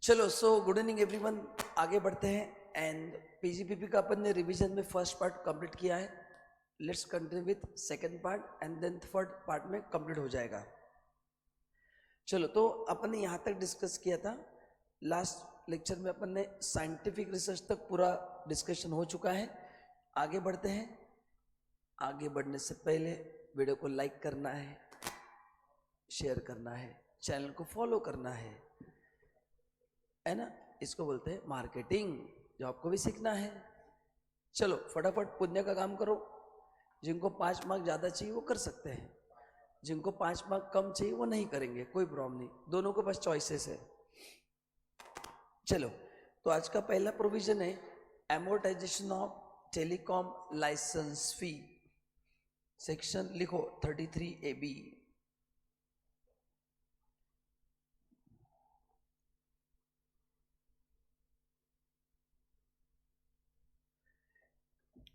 चलो good evening everyone, आगे बढ़ते हैं। एंड पीजीपीपी का अपन ने रिवीजन में फर्स्ट पार्ट कंप्लीट किया है। Let's continue with second part and then third part में कंप्लीट हो जाएगा। चलो, तो अपन ने यहाँ तक डिस्कस किया था। लास्ट लेक्चर में अपन ने साइंटिफिक रिसर्च तक पूरा डिस्कशन हो चुका है। आगे बढ़ते हैं। आगे बढ़ने से पहले वीडियो को लाइक करना है, शेयर करना है, चैनल को फॉलो करना है ना। इसको बोलते हैं मार्केटिंग, जो आपको भी सीखना है। चलो फटाफट पुण्य का काम करो। जिनको 5 मार्क ज़्यादा चाहिए वो कर सकते हैं, जिनको 5 मार्क कम चाहिए वो नहीं करेंगे, कोई प्रॉब्लम नहीं, दोनों को बस चॉइसेस है। चलो, तो आज का पहला प्रोविजन है amortisation of telecom licence fee. Section लिखो 33AB।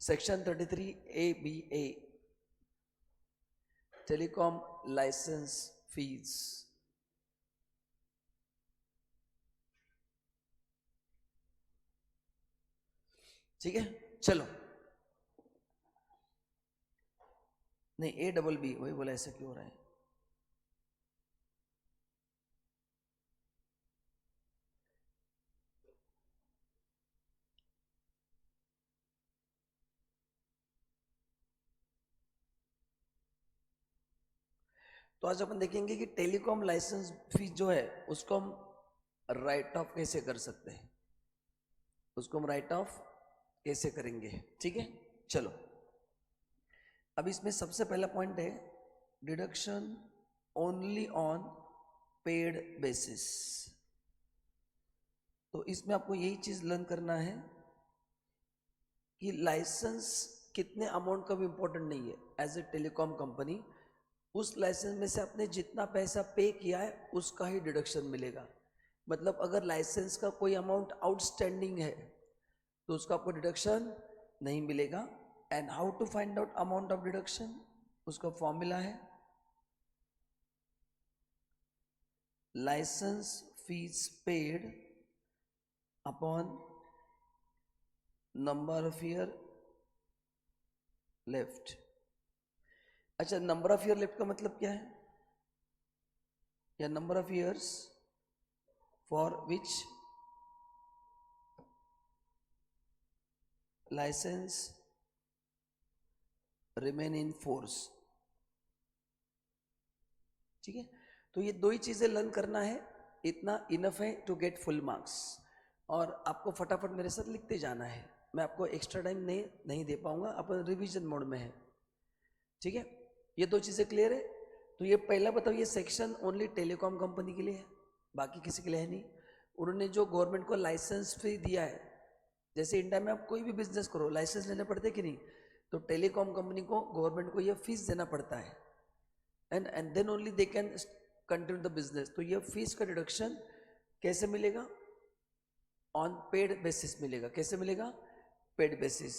Section 33ABA, telecom licence fees. ठीक है, चलो। नहीं, ABB वही बोला, ऐसा क्यों हो रहा है? तो आज अपन देखेंगे कि टेलीकॉम लाइसेंस फीस जो है उसको हम राइट ऑफ कैसे कर सकते हैं, उसको हम राइट ऑफ कैसे करेंगे। ठीक है, चलो। अब इसमें सबसे पहला पॉइंट है deduction only on paid basis. तो इसमें आपको यही चीज लर्न करना है कि लाइसेंस कितने अमाउंट का भी इंपॉर्टेंट नहीं है। एज ए टेलीकॉम कंपनी उस लाइसेंस में से आपने जितना पैसा पे किया है उसका ही डिडक्शन मिलेगा। मतलब अगर लाइसेंस का कोई अमाउंट आउटस्टैंडिंग है तो उसका आपको डिडक्शन नहीं मिलेगा। And how to find out amount of deduction, उसका फॉर्मूला है licence fees paid upon number of year left. अच्छा, नंबर ऑफ ईयर लेफ्ट का मतलब क्या है? या number of years for which licence remain in force. ठीक है, तो ये दो ही चीजें लर्न करना है, इतना इनफ है टू गेट फुल मार्क्स। और आपको फटाफट मेरे साथ लिखते जाना है, मैं आपको एक्स्ट्रा टाइम नहीं दे पाऊंगा, अपन रिवीजन मोड में है। ठीक है, ये दो चीजें क्लियर है। तो ये पहला बताओ, ये सेक्शन ओनली टेलीकॉम कंपनी के लिए है, बाकी किसी के लिए है नहीं। उन्होंने जो गवर्नमेंट को लाइसेंस फी दिया है, जैसे इंडिया में आप कोई भी बिजनेस करो लाइसेंस लेने पड़ते कि नहीं, तो टेलीकॉम कंपनी को गवर्नमेंट को ये फीस देना पड़ता है। And then only they can continue the business. तो ये फीस का डिडक्शन कैसे मिलेगा? ऑन पेड बेसिस मिलेगा। कैसे मिलेगा? Paid basis.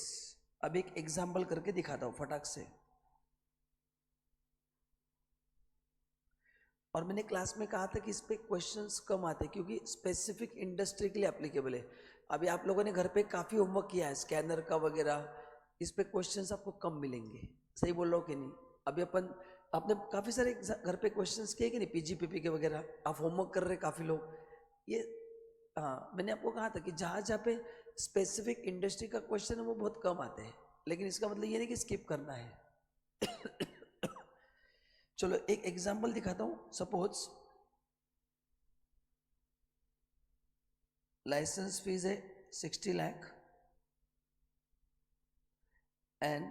अब एक एग्जाम्पल करके दिखाता हूं फटाक से। और मैंने क्लास में कहा था कि इस पे क्वेश्चंस कम आते हैं क्योंकि स्पेसिफिक इंडस्ट्री के लिए एप्लीकेबल है। अभी आप लोगों ने घर पे काफ़ी होमवर्क किया है स्कैनर का वगैरह, इस पे क्वेश्चंस आपको कम मिलेंगे। सही बोल रहा हूँ कि नहीं? अभी आपने काफ़ी सारे घर पे क्वेश्चंस किए कि नहीं, पीजीपीपी के वगैरह आप होमवर्क कर रहे काफ़ी लोग। ये हाँ, मैंने आपको कहा था कि जहाँ जहाँ पे स्पेसिफिक इंडस्ट्री का क्वेश्चन है वो बहुत कम आते हैं, लेकिन इसका मतलब ये नहीं कि स्किप करना है। चलो एक एग्जाम्पल दिखाता हूं। सपोज लाइसेंस फीस है 60 लाख एंड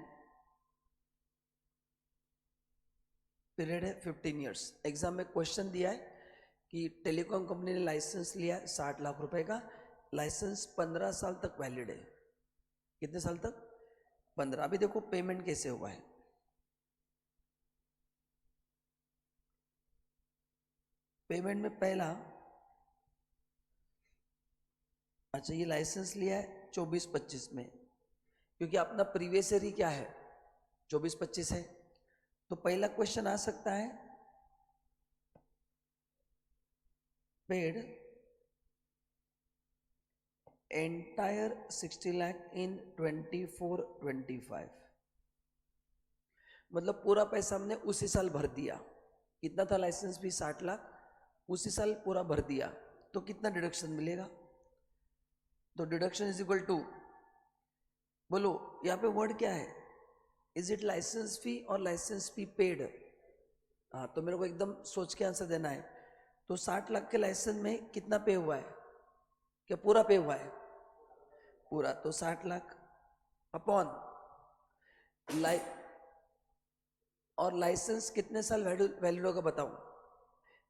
पीरियड है 15 ईयर्स। एग्जाम में क्वेश्चन दिया है कि टेलीकॉम कंपनी ने लाइसेंस लिया 60 लाख रुपए का, लाइसेंस 15 साल तक वैलिड है। कितने साल तक? 15। अभी देखो पेमेंट कैसे हुआ है। पेमेंट में पहला, अच्छा ये लाइसेंस लिया है 24-25 में, क्योंकि अपना प्रीवियस ईयर ही क्या है 24-25 है। तो पहला क्वेश्चन आ सकता है पेड एंटायर 60 लाख इन 24-25, मतलब पूरा पैसा हमने उसी साल भर दिया। कितना था लाइसेंस फी? 60 लाख, उसी साल पूरा भर दिया, तो कितना डिडक्शन मिलेगा? तो डिडक्शन इज इक्वल टू, बोलो यहाँ पे वर्ड क्या है? इज इट लाइसेंस फी और लाइसेंस फी पेड? हाँ, तो मेरे को एकदम सोच के आंसर देना है। तो 60 लाख के लाइसेंस में कितना पे हुआ है? क्या पूरा पे हुआ है? पूरा। तो 60 लाख अपॉन और लाइसेंस कितने साल वैलिड होगा बताओ?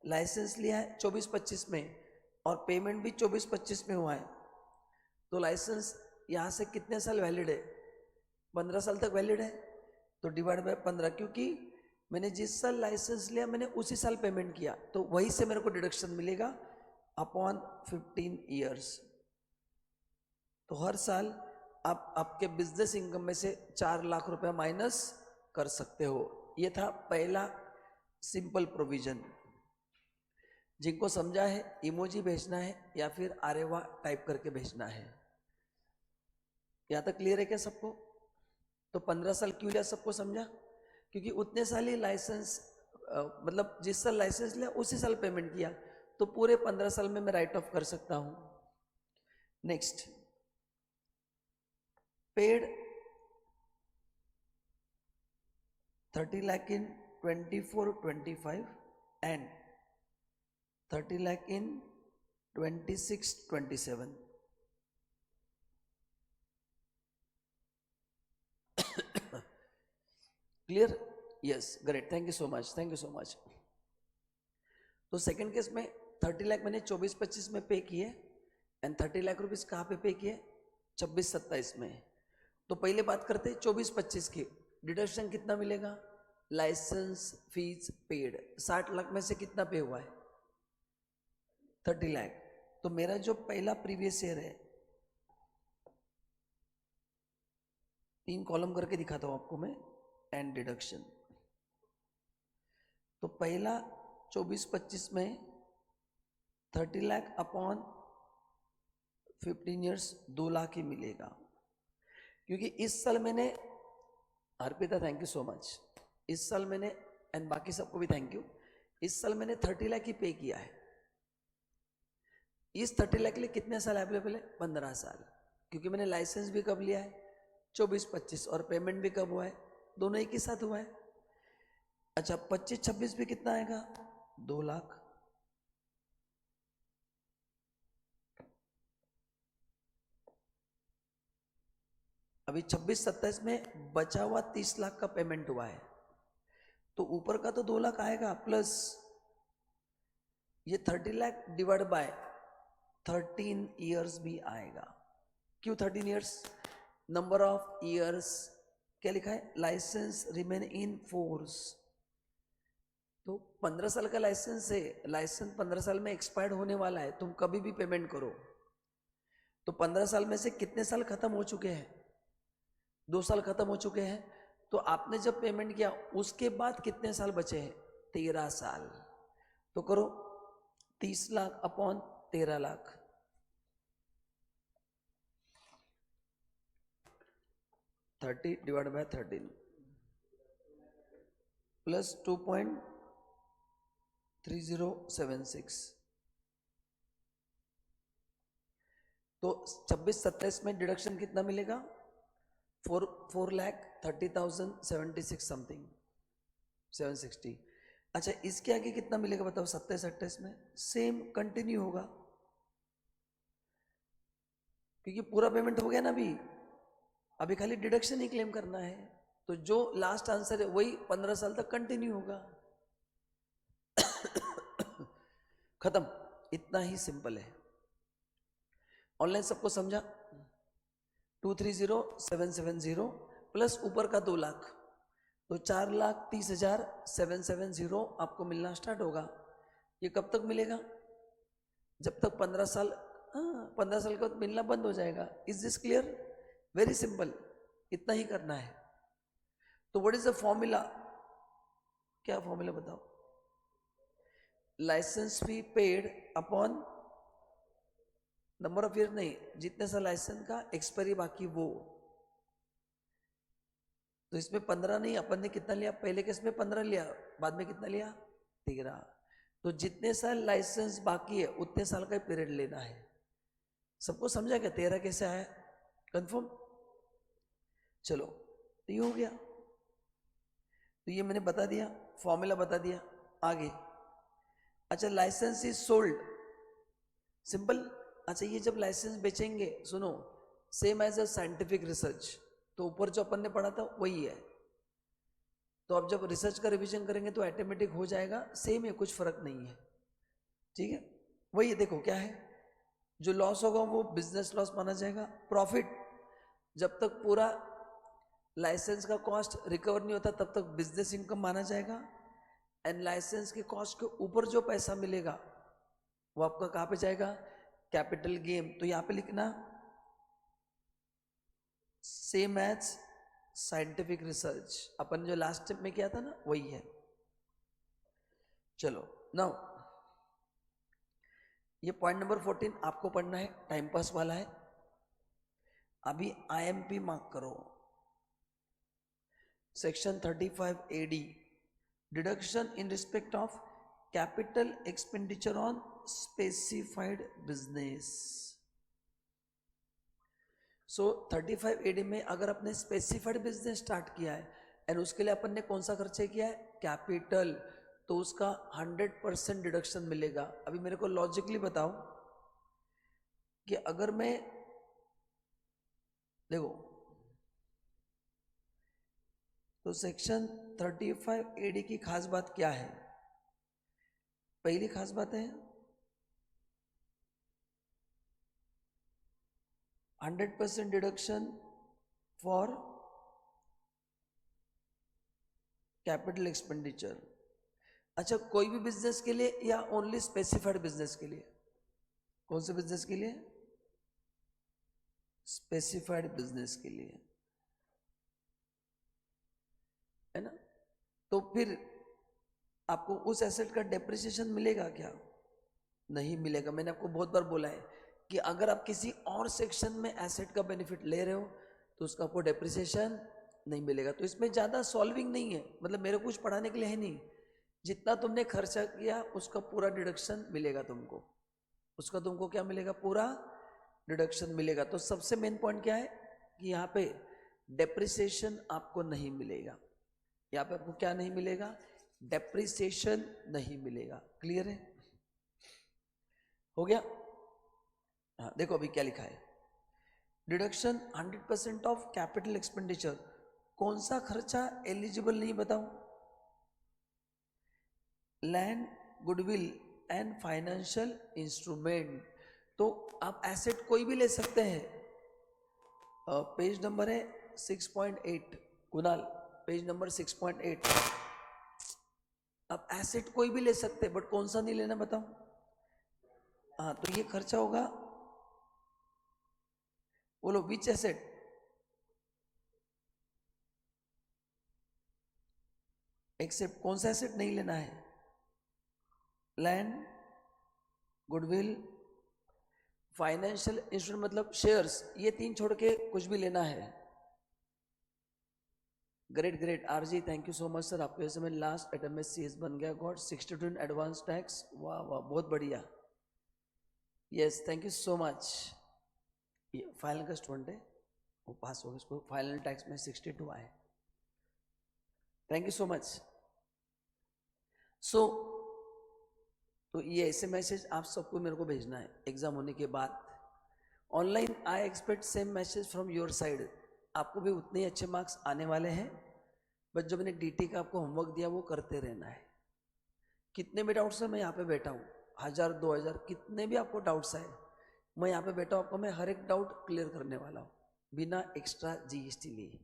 लाइसेंस लिया है 24-25 में और पेमेंट भी 24-25 में हुआ है, तो लाइसेंस यहाँ से कितने साल वैलिड है? 15 साल तक वैलिड है। तो डिवाइड बाय 15, क्योंकि मैंने जिस साल लाइसेंस लिया मैंने उसी साल पेमेंट किया, तो वही से मेरे को डिडक्शन मिलेगा अपॉन 15 ईयर्स। तो हर साल आप आपके बिजनेस इनकम में से 4 लाख रुपए माइनस कर सकते हो। ये था पहला सिंपल प्रोविजन। जिनको समझा है इमोजी भेजना है या फिर आरेवा टाइप करके भेजना है। यहाँ तक क्लियर है क्या सबको? तो 15 साल क्यों लिया सबको समझा? क्योंकि उतने साल ही लाइसेंस मतलब जिस साल लाइसेंस लिया उसी साल पेमेंट किया, तो पूरे 15 साल में मैं राइट ऑफ कर सकता हूं। Next, paid 30 lakh in 24-25 and 30 lakh in 26-27। Clear? Yes, great, thank you so much, thank you so much. तो सेकंड केस में 30 लाख मैंने 24-25 में पे किए एंड 30 लाख रुपीस कहाँ पे पे किए? 26-27 में। तो पहले बात करते हैं 24-25 की। डिडक्शन कितना मिलेगा? लाइसेंस फीस पेड 60 लाख में से कितना पे हुआ है? 30 लाख। तो मेरा जो पहला प्रीवियस ईयर है, 3 कॉलम करके दिखाता हूं आपको मैं, एंड डिडक्शन। तो पहला 24-25 में 30 लाख अपॉन 15 ईयर्स 2 लाख ही मिलेगा, क्योंकि इस साल मैंने, Arpita thank you so much, इस साल मैंने, एंड बाकी सबको भी थैंक यू, इस साल मैंने 30 लाख ही पे किया है। इस 30 लाख के लिए कितने साल अवेलेबल है? 15 साल, क्योंकि मैंने लाइसेंस भी कब लिया है? 24-25, और पेमेंट भी कब हुआ है? दोनों एक ही साथ हुआ है। अच्छा, 25-26 भी कितना आएगा? 2 लाख। अभी 26-27 में बचा हुआ 30 लाख का पेमेंट हुआ है, तो ऊपर का तो 2 लाख आएगा, प्लस ये 30 लाख डिवाइड बाय 13 ईयर्स भी आएगा। क्यों 13 ईयर्स? नंबर ऑफ ईयर्स क्या लिखा है? Licence remain in force. तो 15 साल का लाइसेंस है, लाइसेंस 15 साल में एक्सपायर्ड होने वाला है, तुम कभी भी पेमेंट करो। तो 15 साल में से कितने साल खत्म हो चुके हैं? 2 साल खत्म हो चुके हैं। तो आपने जब पेमेंट किया उसके बाद कितने साल बचे हैं? 13 साल। तो करो 30 lakh upon 13 lakh, 30 divide by 13 plus 2.3076। तो 26-27 में डिडक्शन कितना मिलेगा? 4,30,76 समथिंग 760। अच्छा, इसके आगे कितना मिलेगा बताओ? 27-28 में सेम कंटिन्यू होगा, क्योंकि पूरा पेमेंट हो गया ना अभी खाली डिडक्शन ही क्लेम करना है। तो जो लास्ट आंसर है वही 15 साल तक कंटिन्यू होगा। खत्म, इतना ही सिंपल है। ऑनलाइन सबको समझा? 230,770 प्लस ऊपर का 2 लाख, तो 4,30,770 आपको मिलना स्टार्ट होगा। ये कब तक मिलेगा? जब तक 15 साल, 15 साल के बाद मिलना बंद हो जाएगा। Is this clear? Very simple, इतना ही करना है। तो व्हाट इज द फॉर्मूला? क्या फॉर्मूला बताओ? Licence fee paid upon number of year नहीं, जितने साल लाइसेंस का एक्सपायरी बाकी वो। तो इसमें 15 नहीं, अपन ने कितना लिया पहले केस में 15 लिया, बाद में कितना लिया 13। तो जितने साल लाइसेंस बाकी है उतने साल का पीरियड लेना है। सबको समझा क्या 13 कैसे आया? कंफर्म? चलो तो ये हो गया, तो ये मैंने बता दिया, फॉर्मूला बता दिया। आगे अच्छा, लाइसेंस इज सोल्ड, सिंपल। अच्छा ये जब लाइसेंस बेचेंगे, सुनो, same as a scientific research, तो ऊपर जो अपन ने पढ़ा था वही है। तो अब जब रिसर्च का रिवीजन करेंगे तो ऑटोमेटिक हो जाएगा, सेम है, कुछ फर्क नहीं है। ठीक है, वही है। देखो क्या है, जो लॉस होगा वो बिजनेस लॉस माना जाएगा। प्रॉफिट जब तक पूरा लाइसेंस का कॉस्ट रिकवर नहीं होता तब तक बिजनेस इनकम माना जाएगा। एंड लाइसेंस के कॉस्ट के ऊपर जो पैसा मिलेगा वो आपका कहाँ पे जाएगा? Capital gain. तो यहाँ पे लिखना सेम एज साइंटिफिक रिसर्च, अपन जो लास्ट स्टेप में किया था ना वही है। चलो नाउ ये पॉइंट नंबर 14 आपको पढ़ना है, टाइम पास वाला है। अभी आईएमपी मार्क करो। Section 35 AD, deduction in respect of capital expenditure on specified business. So 35 AD में अगर अपने स्पेसिफाइड बिजनेस स्टार्ट किया है एंड उसके लिए अपन ने कौन सा खर्चे किया है? कैपिटल, तो उसका 100% डिडक्शन मिलेगा। अभी मेरे को लॉजिकली बताओ कि अगर मैं, देखो तो सेक्शन 35 AD की खास बात क्या है? पहली खास बात है 100% डिडक्शन फॉर कैपिटल एक्सपेंडिचर। अच्छा कोई भी बिजनेस के लिए या ओनली स्पेसिफाइड बिजनेस के लिए? कौन से बिजनेस के लिए? स्पेसिफाइड बिजनेस के लिए, है ना। तो फिर आपको उस एसेट का डेप्रिसिएशन मिलेगा क्या? नहीं मिलेगा। मैंने आपको बहुत बार बोला है कि अगर आप किसी और सेक्शन में एसेट का बेनिफिट ले रहे हो तो उसका आपको डेप्रिसिएशन नहीं मिलेगा। तो इसमें ज़्यादा सॉल्विंग नहीं है, मतलब मेरे को कुछ पढ़ाने के लिए है नहीं। जितना तुमने खर्चा किया उसका पूरा डिडक्शन मिलेगा तुमको, उसका तुमको क्या मिलेगा? पूरा डिडक्शन मिलेगा। तो सबसे मेन पॉइंट क्या है कि यहाँ पे डेप्रिसिएशन आपको नहीं मिलेगा। यहाँ पे आपको क्या नहीं मिलेगा? डेप्रिसिएशन नहीं मिलेगा। क्लियर है? हो गया? हाँ देखो अभी क्या लिखा है, डिडक्शन 100% ऑफ कैपिटल एक्सपेंडिचर। कौन सा खर्चा एलिजिबल नहीं बताओ? Land, goodwill and financial instrument. तो आप एसेट कोई भी ले सकते हैं। पेज नंबर है 6.8, कुणाल पेज नंबर 6.8। आप एसेट कोई भी ले सकते हैं बट कौन सा नहीं लेना बताओ? हाँ तो ये खर्चा होगा, बोलो विच एसेट? एक्सेप्ट कौन सा एसेट नहीं लेना है? लैंड, गुडविल, फाइनेंशियल इंस्ट्रूमेंट मतलब शेयर्स, ये तीन छोड़ के कुछ भी लेना है। ग्रेट ग्रेट आरजी, thank you so much sir. आपके वजह से मैं लास्ट एटम में सीएस बन गया। गॉड 62 इन एडवांस टैक्स, वाह वाह बहुत बढ़िया। Yes thank you so much. ये फाइनल का स्टूडेंट है, वो पास हो गया, उसको फाइनल टैक्स में 62 आए। Thank you so much. So तो ये ऐसे मैसेज आप सबको मेरे को भेजना है एग्जाम होने के बाद online. I expect same message from your side. आपको भी उतने ही अच्छे मार्क्स आने वाले हैं, बट जो मैंने डीटी का आपको होमवर्क दिया वो करते रहना है। कितने भी डाउट्स है मैं यहाँ पे बैठा हूँ, 1000 2000 कितने भी आपको डाउट्स आए, मैं यहाँ पे बैठा हूँ, आपको मैं हर एक डाउट क्लियर करने वाला हूँ बिना एक्स्ट्रा जीएसटी लिए।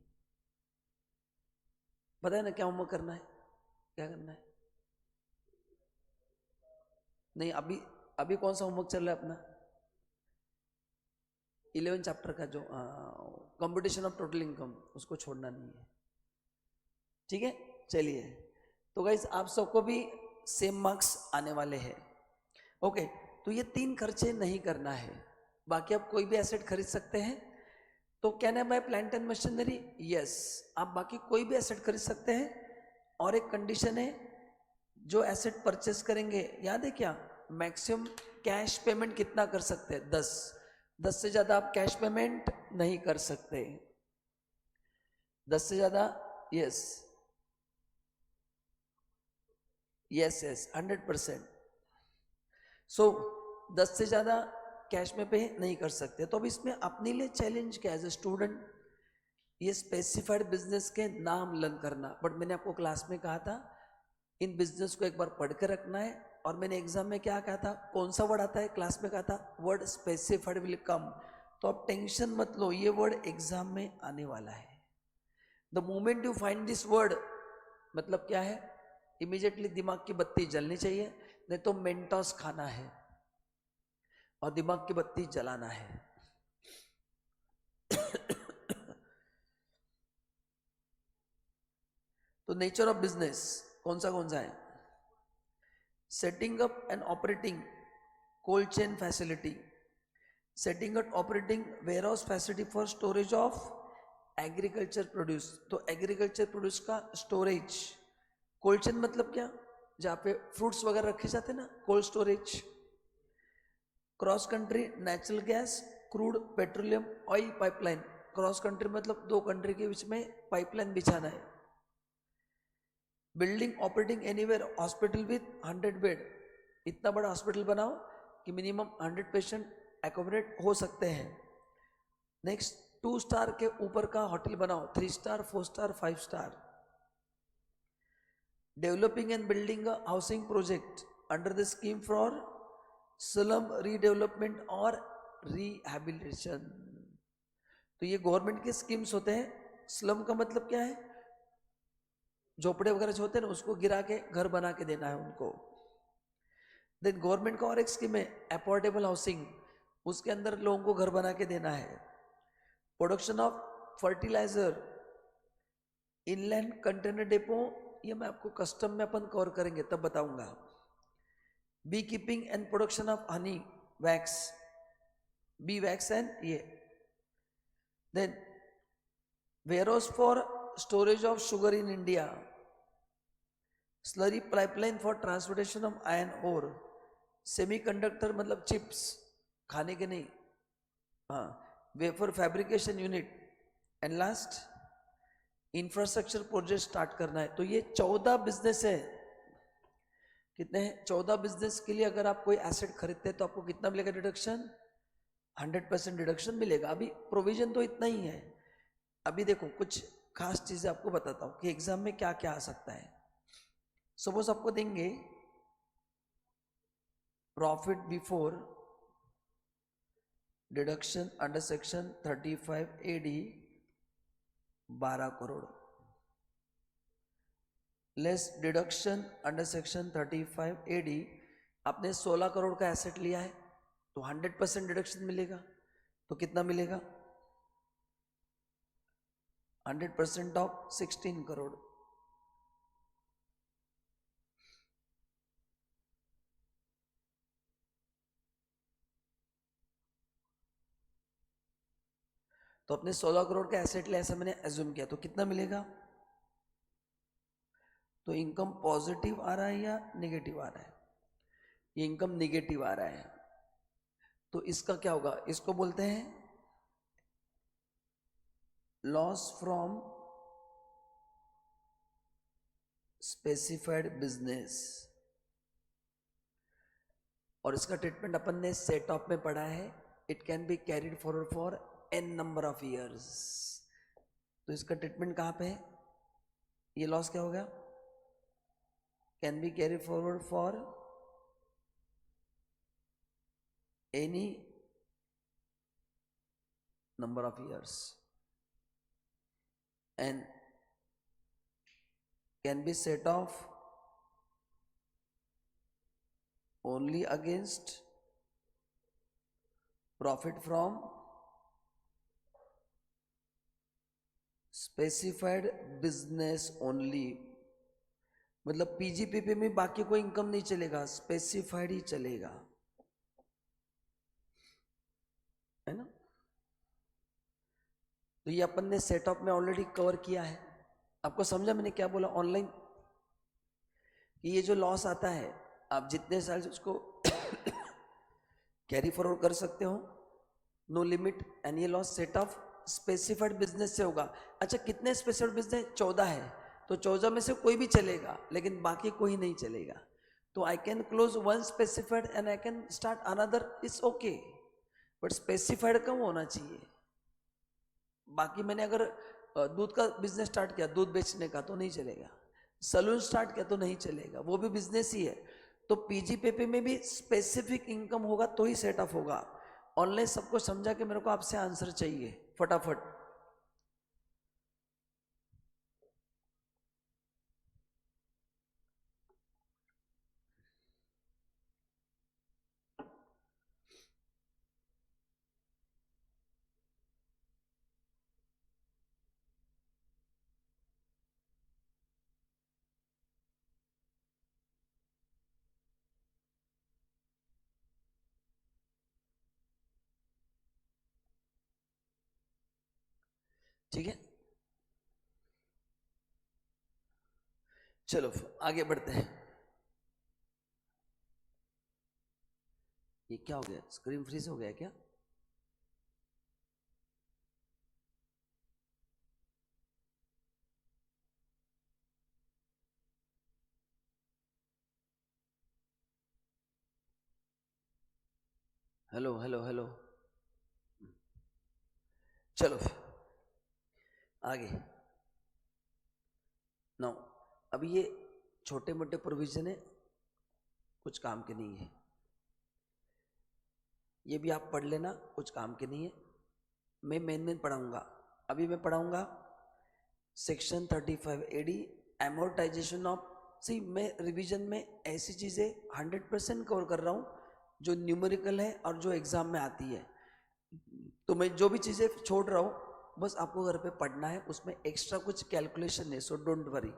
पता है ना क्या होमवर्क करना है, क्या करना है? नहीं अभी अभी कौन सा होमवर्क चल रहा है अपना? 11 चैप्टर का जो कंपटीशन ऑफ टोटल इनकम, उसको छोड़ना नहीं है। ठीक है चलिए, तो गाइस आप सबको भी सेम मार्क्स आने वाले हैं। ओके तो ये तीन खर्चे नहीं करना है, बाकी आप कोई भी एसेट खरीद सकते हैं। तो can I by plant and machinery? Yes, आप बाकी कोई भी एसेट खरीद सकते हैं। और एक कंडीशन है, जो एसेट परचेस करेंगे, याद है क्या, मैक्सिमम कैश पेमेंट कितना कर सकते हैं? 10 से ज्यादा आप कैश पेमेंट नहीं कर सकते, 10 से ज्यादा। Yes yes yes 100%। सो 10 से ज्यादा कैश में पे नहीं कर सकते। तो अब इसमें अपने लिए चैलेंज क्या है एज ए स्टूडेंट? ये स्पेसिफाइड बिजनेस के नाम लर्न करना। बट मैंने आपको क्लास में कहा था इन बिजनेस को एक बार पढ़ के रखना है। और मैंने एग्जाम में क्या कहा था, कौन सा वर्ड आता है, क्लास में कहा था वर्ड स्पेसिफाइड विल कम। तो आप टेंशन मत लो, ये वर्ड एग्जाम में आने वाला है। The moment you find this word, मतलब क्या है, इमीडिएटली दिमाग की बत्ती जलनी चाहिए, नहीं तो मेंटोस खाना है और दिमाग की बत्ती जलाना है। तो नेचर ऑफ बिजनेस कौन सा है? Setting up and operating cold chain facility, setting up operating warehouse facility for storage of agriculture produce. तो एग्रीकल्चर प्रोड्यूस का स्टोरेज, कोल्ड चेन मतलब क्या, जहाँ पे फ्रूट्स वगैरह रखे जाते हैं ना, cold storage. Cross country natural gas, crude petroleum oil pipeline. Cross country मतलब दो कंट्री के बीच में पाइपलाइन बिछाना है। Building operating anywhere, hospital with 100 bed, इतना बड़ा हॉस्पिटल बनाओ कि मिनिमम 100 पेशेंट एकोमोडेट हो सकते हैं। नेक्स्ट 2 स्टार के ऊपर का होटल बनाओ, 3 star 4 star 5 star. Developing and building a housing project under the scheme for slum redevelopment और रिहैबिलिटेशन। तो ये गवर्नमेंट के स्कीम्स होते हैं। स्लम का मतलब क्या है, झोपड़े वगैरह जो होते हैं ना, उसको गिरा के घर बना के देना है उनको। देन गवर्नमेंट का और एक स्कीम है अफोर्डेबल हाउसिंग, उसके अंदर लोगों को घर बना के देना है। Production of fertiliser, inland container depot, ये मैं आपको कस्टम में अपन कवर करेंगे तब बताऊंगा। Bee keeping and production of honey wax, bee wax and ये। Then warehouse for storage of sugar in India, slurry pipeline for transportation of iron ore, semiconductor मतलब chips, खाने के नहीं, हाँ, wafer fabrication unit. And last infrastructure project start करना है। तो ये 14 बिजनेस है। कितने हैं? 14 बिजनेस के लिए अगर आप कोई एसेट खरीदते हैं तो आपको कितना मिलेगा डिडक्शन? 100% डिडक्शन मिलेगा। अभी प्रोविजन तो इतना ही है। अभी देखो कुछ खास चीजें आपको बताता हूं कि एग्जाम में क्या क्या आ सकता है। सपोज आपको देंगे profit before deduction under section 35 AD 12 crore, less deduction under section 35 AD, आपने 16 करोड़ का एसेट लिया है तो 100% डिडक्शन मिलेगा। तो कितना मिलेगा? 100% ऑफ 16 करोड़। तो अपने 16 करोड़ का एसेट लिया ऐसा मैंने एज्यूम किया, तो कितना मिलेगा? तो इनकम पॉजिटिव आ रहा है या नेगेटिव आ रहा है? ये इनकम नेगेटिव आ रहा है। तो इसका क्या होगा? इसको बोलते हैं लॉस फ्रॉम स्पेसिफाइड बिजनेस। और इसका ट्रीटमेंट अपन ने सेट ऑफ में पढ़ा है। It can be carried forward for n number of years. तो इसका ट्रीटमेंट कहां पे है? ये लॉस क्या हो गया? Can be carry forward for any number of years and can be set off only against profit from specified business only। मतलब पीजीपीपी में बाकी कोई इनकम नहीं चलेगा, स्पेसिफाइड ही चलेगा। है ना। तो ये अपन ने सेटअप में ऑलरेडी कवर किया है। आपको समझा मैंने क्या बोला ऑनलाइन, कि ये जो लॉस आता है आप जितने साल से उसको कैरी फॉरवर्ड कर सकते हो, नो लिमिट, एंड ये loss set of specified business से होगा। अच्छा कितने स्पेसिफाइड बिजनेस? 14 है, तो 14 में से कोई भी चलेगा लेकिन बाकी कोई नहीं चलेगा। तो I can close one specified and I can start another, it's okay, but specified कम होना चाहिए। बाकी मैंने अगर दूध का बिजनेस स्टार्ट किया, दूध बेचने का, तो नहीं चलेगा। सलून स्टार्ट किया तो नहीं चलेगा, वो भी बिजनेस ही है। तो पीजीपीपी में भी स्पेसिफिक इनकम होगा तो ही सेट ऑफ होगा। ऑनलाइन सबको समझा कि मेरे को आपसे आंसर चाहिए फटाफट। ठीक है, चलो आगे बढ़ते हैं। ये क्या हो गया, स्क्रीन फ्रीज हो गया क्या? हेलो हेलो हेलो, चलो आगे। नाउ अब ये छोटे मोटे प्रोविजन है, कुछ काम के नहीं है, ये भी आप पढ़ लेना, कुछ काम के नहीं है। मैं मेन पढ़ाऊंगा। अभी मैं पढ़ाऊंगा सेक्शन 35 एडी, एमोर्टाइजेशन ऑफ। सी मैं रिवीजन में ऐसी चीज़ें 100% कवर कर रहा हूँ जो न्यूमेरिकल है और जो एग्जाम में आती है। तो मैं जो भी चीज़ें छोड़ रहा हूँ बस आपको घर पे पढ़ना है, उसमें एक्स्ट्रा कुछ कैलकुलेशन है, सो डोंट वरी।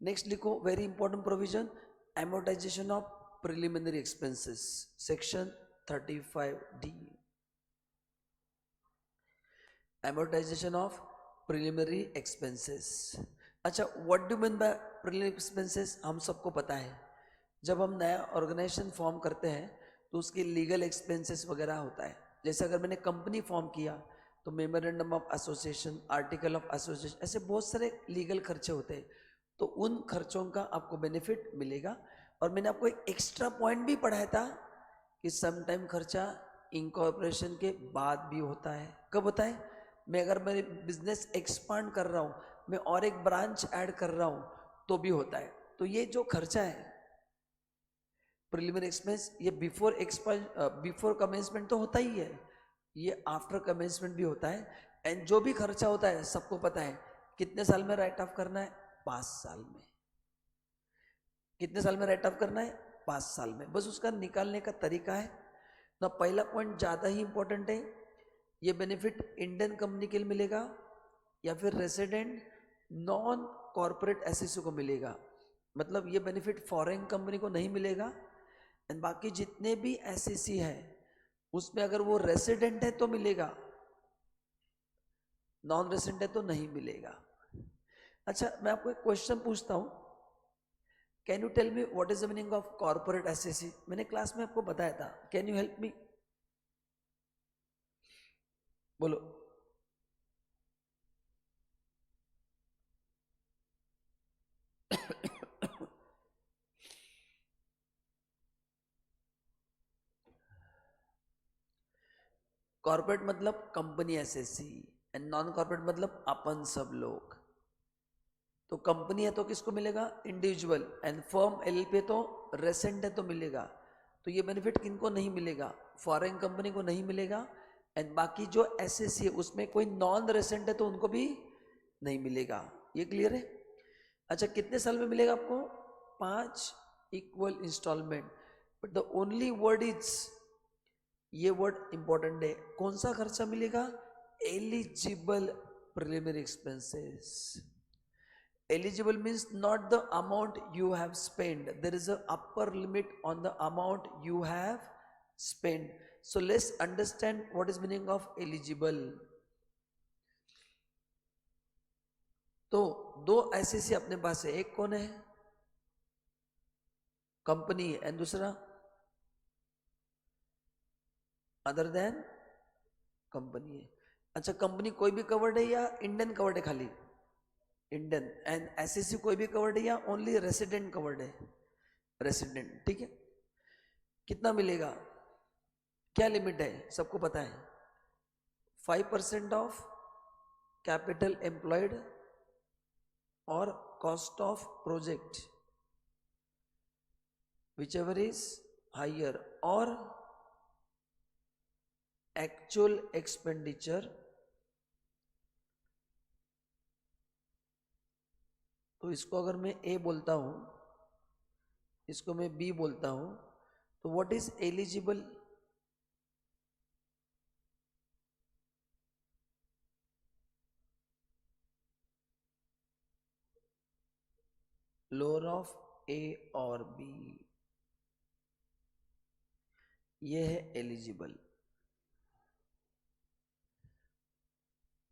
नेक्स्ट लिखो, very important provision, amortisation of preliminary expenses, section 35D। amortization of preliminary expenses। अच्छा, what do mean by preliminary expenses? हम सबको पता है जब हम नया ऑर्गेनाइजेशन फॉर्म करते हैं तो उसकी लीगल एक्सपेंसेस वगैरह होता है। जैसे अगर मैंने कंपनी फॉर्म किया तो memorandum of association, article of association, ऐसे बहुत सारे लीगल खर्चे होते हैं। तो उन खर्चों का आपको बेनिफिट मिलेगा। और मैंने आपको एक एक्स्ट्रा पॉइंट भी पढ़ाया था कि समटाइम खर्चा इनकॉर्पोरेशन के बाद भी होता है। कब होता है? मैं अगर मेरे बिजनेस एक्सपांड कर रहा हूँ, मैं और एक ब्रांच ऐड कर रहा हूँ तो भी होता है। तो ये जो खर्चा है प्रिलिमिनरी एक्सपेंस, ये बिफोर कमेंसमेंट तो होता ही है, ये आफ्टर कमेंसमेंट भी होता है। एंड जो भी खर्चा होता है सबको पता है कितने साल में राइट ऑफ करना है, 5 साल में। कितने साल में राइट ऑफ करना है? 5 साल में। बस उसका निकालने का तरीका है ना। पहला पॉइंट ज्यादा ही इंपॉर्टेंट है, ये बेनिफिट इंडियन कंपनी के लिए मिलेगा या फिर रेसिडेंट नॉन कॉर्पोरेट एसएससी को मिलेगा। मतलब ये बेनिफिट फॉरेन कंपनी को नहीं मिलेगा। एंड बाकी जितने भी एसएससी है उसमें अगर वो रेसिडेंट है तो मिलेगा, नॉन रेसिडेंट है तो नहीं मिलेगा। अच्छा, मैं आपको एक क्वेश्चन पूछता हूं, can you tell me what is the meaning of corporate assessee? मैंने क्लास में आपको बताया था, कैन यू हेल्प मी? बोलो। कॉर्पोरेट मतलब company SSC, and non corporate मतलब अपन सब लोग। तो कंपनी है तो किसको मिलेगा? इंडिविजुअल। एंड फर्म एलएलपी है तो रेसेंट है तो मिलेगा। तो ये बेनिफिट किनको नहीं मिलेगा? फॉरेन कंपनी को नहीं मिलेगा। एंड बाकी जो एसएससी है उसमें कोई नॉन रेसेंट है तो उनको भी नहीं मिलेगा। ये क्लियर है? अच्छा, कितने साल में मिलेगा आपको? 5 equal instalment. But the only word is, ये वर्ड इंपॉर्टेंट है, कौन सा खर्चा मिलेगा? Eligible preliminary expenses. Eligible means not the amount you have spent. There is a upper limit on the amount you have spent. So let's understand what is meaning of eligible. तो दो ICC अपने पास है, एक कौन है, company, and दूसरा other than company है. अच्छा, कंपनी कोई भी कवर्ड है या इंडियन कवर्ड है, खाली इंडियन. एंड ICC कोई भी कवर्ड है या ओनली रेसिडेंट कवर्ड है, रेसिडेंट. ठीक है, कितना मिलेगा, क्या लिमिट है, सबको पता है, 5% ऑफ कैपिटल एम्प्लॉयड और cost of project whichever is higher or actual expenditure. तो इसको अगर मैं A बोलता हूं, इसको मैं B बोलता हूं, तो what is eligible, lower of A और B, ये है एलिजिबल.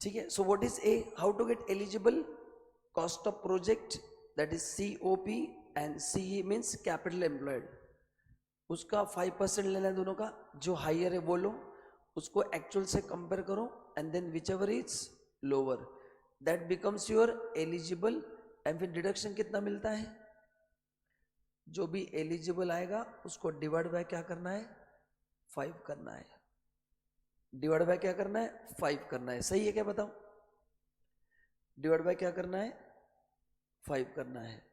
ठीक है, so what is a, how to get eligible, cost of project that is COP and CE means capital employed. उसका 5% लेना है दोनों का, जो हाइयर है वो लो, उसको एक्चुअल से कंपेयर करो, and then whichever is lower that becomes your eligible. एंड फिर डिडक्शन कितना मिलता है, जो भी एलिजिबल आएगा उसको डिवाइड बाय क्या करना है, 5 करना है. डिवाइड बाय क्या करना है, 5 करना है. सही है क्या, बताओ, डिवाइड बाय क्या करना है, 5 करना है.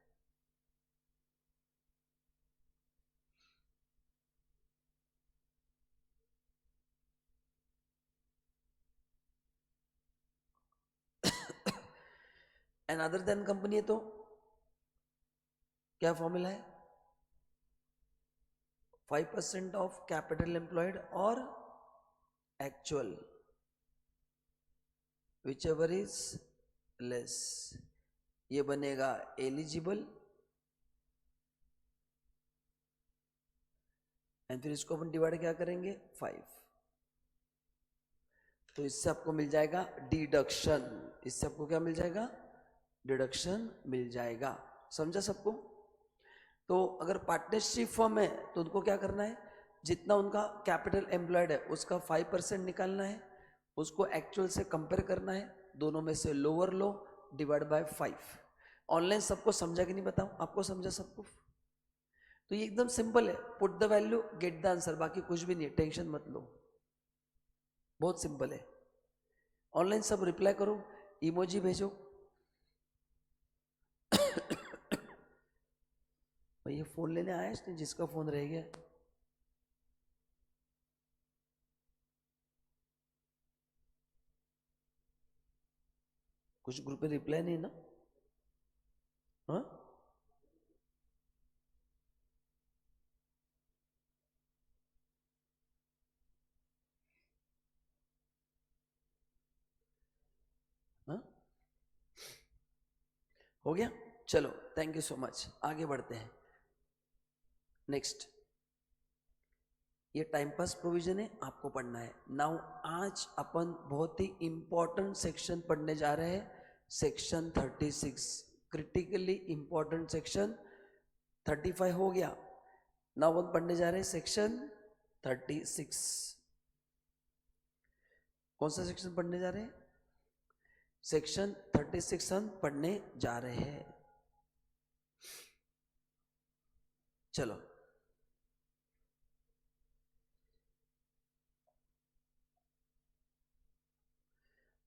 एंड अदर देन कंपनी है तो क्या फॉर्मूला है, 5% ऑफ कैपिटल एम्प्लॉयड और actual which ever is less, ये बनेगा एलिजिबल. एंड फिर इसको अपन डिवाइड क्या करेंगे, 5. तो इससे आपको मिल जाएगा डिडक्शन, इससे आपको क्या मिल जाएगा, डिडक्शन मिल जाएगा. समझा सबको. तो अगर पार्टनरशिप फर्म है तो उनको क्या करना है, जितना उनका कैपिटल एम्प्लॉयड है उसका 5% निकालना है, उसको एक्चुअल से कंपेयर करना है, दोनों में से lower low, divide by 5. Online सबको समझा कि नहीं, बताओ, आपको समझा सबको. तो ये एकदम सिंपल है, put the value get the answer, बाकी कुछ भी नहीं है, टेंशन मत लो, बहुत सिंपल है. ऑनलाइन सब रिप्लाई करो, इमोजी भेजो. भाई ये फोन लेने आया इसने, जिसका फोन रह गया, कुछ ग्रुप में रिप्लाई नहीं ना, हाँ, हाँ, हो गया. चलो, थैंक यू सो मच, आगे बढ़ते हैं. नेक्स्ट, ये टाइम पास प्रोविजन है, आपको पढ़ना है. नाउ आज अपन बहुत ही इंपॉर्टेंट सेक्शन पढ़ने जा रहे हैं, सेक्शन 36, क्रिटिकली इंपॉर्टेंट सेक्शन. 35 हो गया, नाउ अपन पढ़ने जा रहे हैं सेक्शन 36. कौन सा सेक्शन पढ़ने जा रहे हैं, सेक्शन 36 हम पढ़ने जा रहे हैं. चलो,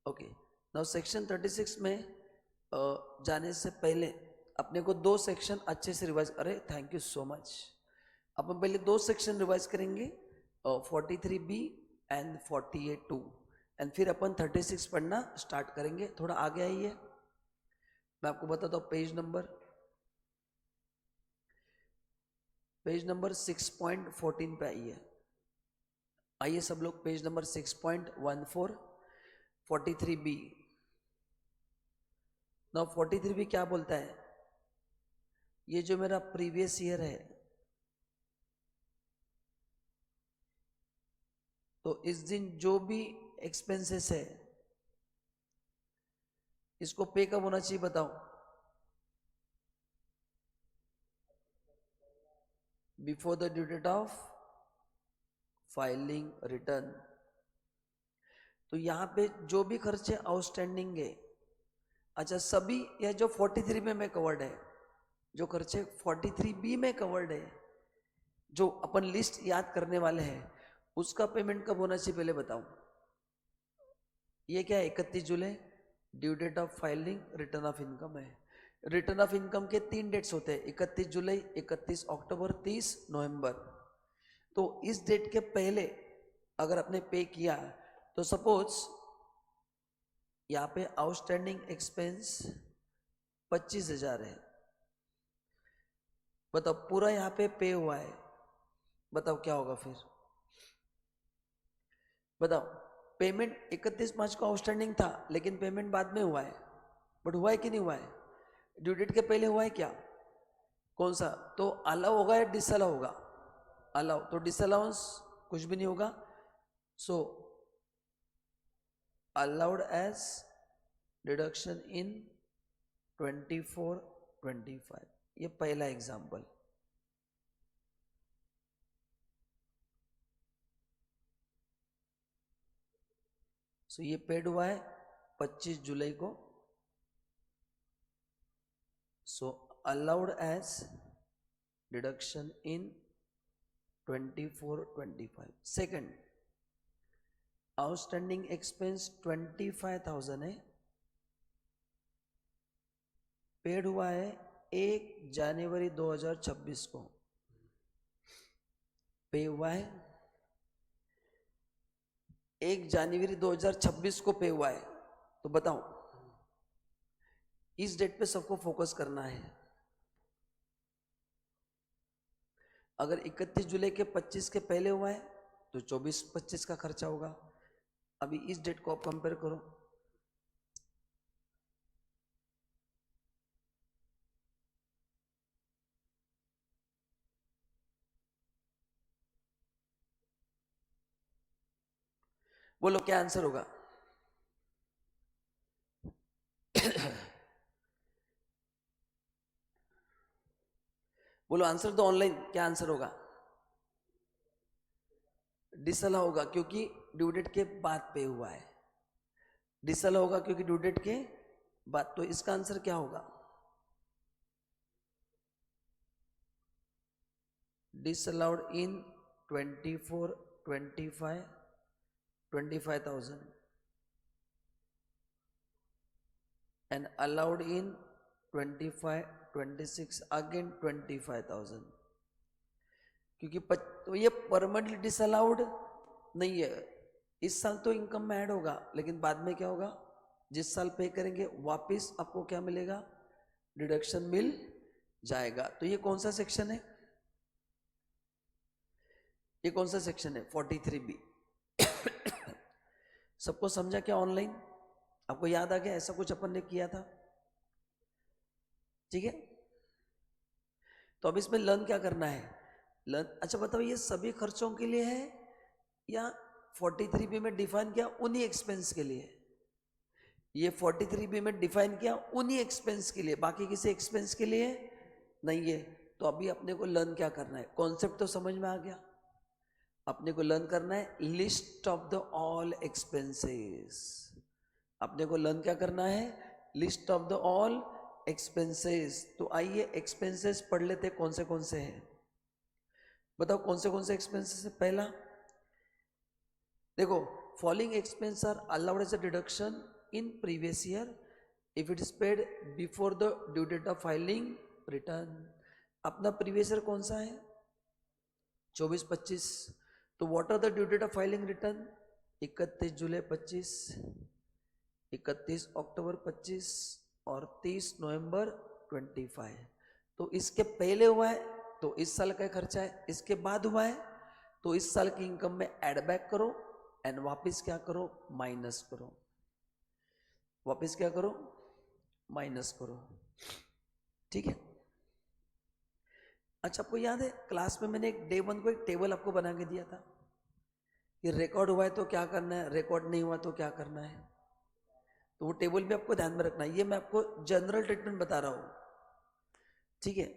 ओके. नाउ सेक्शन 36 में जाने से पहले अपने को 2 सेक्शन अच्छे से रिवाइज, अरे थैंक यू सो मच. अपन पहले 2 सेक्शन रिवाइज करेंगे, 43B एंड 48(2), एंड फिर अपन 36 पढ़ना स्टार्ट करेंगे. थोड़ा आगे आइए, मैं आपको बताता हूँ. पेज नंबर 6.14 पे आइए. आइए सब लोग, page number 6.14, 43B. Now 43B क्या बोलता है, ये जो मेरा प्रीवियस ईयर है, तो इस दिन जो भी एक्सपेंसेस है इसको पे कब होना चाहिए बताओ? Before the due date of filing return. तो यहां पे जो भी खर्चे आउटस्टैंडिंग है, अच्छा सभी या जो 43 में कवर्ड है, जो खर्चे 43B में कवर्ड है, जो अपन लिस्ट याद करने वाले हैं, उसका पेमेंट कब होना चाहिए पहले बताओ? ये क्या है? 31 जुलाई due date of filing return of income है। रिटर्न ऑफ इनकम के 3 डेट्स होते हैं, 31 जुलाई, 31 अक्टूबर, 30 नवंबर। तो इस डेट के पहले अगर आपने पे किया तो सपोज यहाँ पे आउटस्टैंडिंग एक्सपेंस 25,000 है, बताओ पूरा यहाँ पे पे हुआ है, बताओ क्या होगा फिर? बताओ, पेमेंट 31 मार्च को आउटस्टैंडिंग था लेकिन पेमेंट बाद में हुआ है, बट हुआ है कि नहीं हुआ है? ड्यू डेट के पहले हुआ है क्या? कौन सा? तो अलाउ होगा या डिसअलाउ होगा? अलाउ, तो डिसअलाउंस कुछ भी नहीं होगा, सो अलाउड एज डिडक्शन इन 24-25। ये पहला एग्जाम्पल। सो ये पेड हुआ है 25 जुलाई को, so allowed as deduction in 24-25। Second, outstanding expense 25,000 है, पेड हुआ है 1 जनवरी 2026 को, पे हुआ है 1 जनवरी 2026 को पे हुआ है। तो बताओ इस डेट पे सबको फोकस करना है। अगर 31 जुलाई के 25 के पहले हुआ है तो 24-25 का खर्चा होगा। अभी इस डेट को आप कंपेयर करो, बोलो क्या आंसर होगा? बोलो आंसर दो ऑनलाइन, क्या आंसर होगा? डिसअलाउ होगा क्योंकि ड्यू डेट के बाद पे हुआ है। डिसअलाउ होगा क्योंकि ड्यू डेट के बाद। तो इसका आंसर क्या होगा? disallowed in 24-25 25,000 and allowed in 25-26 again 25,000। क्योंकि तो ये परमानेंटली डिसअलाउड नहीं है, इस साल तो इनकम में ऐड होगा लेकिन बाद में क्या होगा? जिस साल पे करेंगे वापस आपको क्या मिलेगा? डिडक्शन मिल जाएगा। तो ये कौन सा सेक्शन है? ये कौन सा सेक्शन है? 43B। सबको समझा क्या ऑनलाइन? आपको याद आ गया ऐसा कुछ अपन ने किया था? ठीक है, तो अब इसमें लर्न क्या करना है? लर्न, अच्छा बताओ ये सभी खर्चों के लिए है या 43B में डिफाइन किया उन्हीं एक्सपेंस के लिए? ये 43B में डिफाइन किया उन्हीं एक्सपेंस के लिए, बाकी किसी एक्सपेंस के लिए नहीं है। तो अभी अपने को लर्न क्या करना है? कॉन्सेप्ट तो समझ में आ गया। अपने को लर्न करना है list of the all expenses. अपने को लर्न क्या करना है? List of the all expenses. तो आइए एक्सपेंसेस पढ़ लेते कौन से हैं। बताओ कौन से एक्सपेंसेस है? पहला देखो, following expense are allowed as a deduction in previous year if it is paid before the due date of filing return. अपना प्रीवियस ईयर कौन सा है? 24-25। तो what are the due date of filing return? 31 जुलाई 25, 31 अक्टूबर 25 और 30 नवंबर 25। तो इसके पहले हुआ है तो इस साल का खर्चा है, इसके बाद हुआ है तो इस साल की इनकम में ऐड बैक करो एंड वापस क्या करो? माइनस करो। वापस क्या करो? माइनस करो। ठीक है। अच्छा आपको याद है क्लास में मैंने एक डे 1 को एक टेबल आपको बना के दिया था, कि रिकॉर्ड हुआ है तो क्या करना है, रिकॉर्ड नहीं हुआ तो क्या करना है। तो वो टेबल भी आपको ध्यान में रखना है। ये मैं आपको जनरल ट्रीटमेंट बता रहा हूं, ठीक है।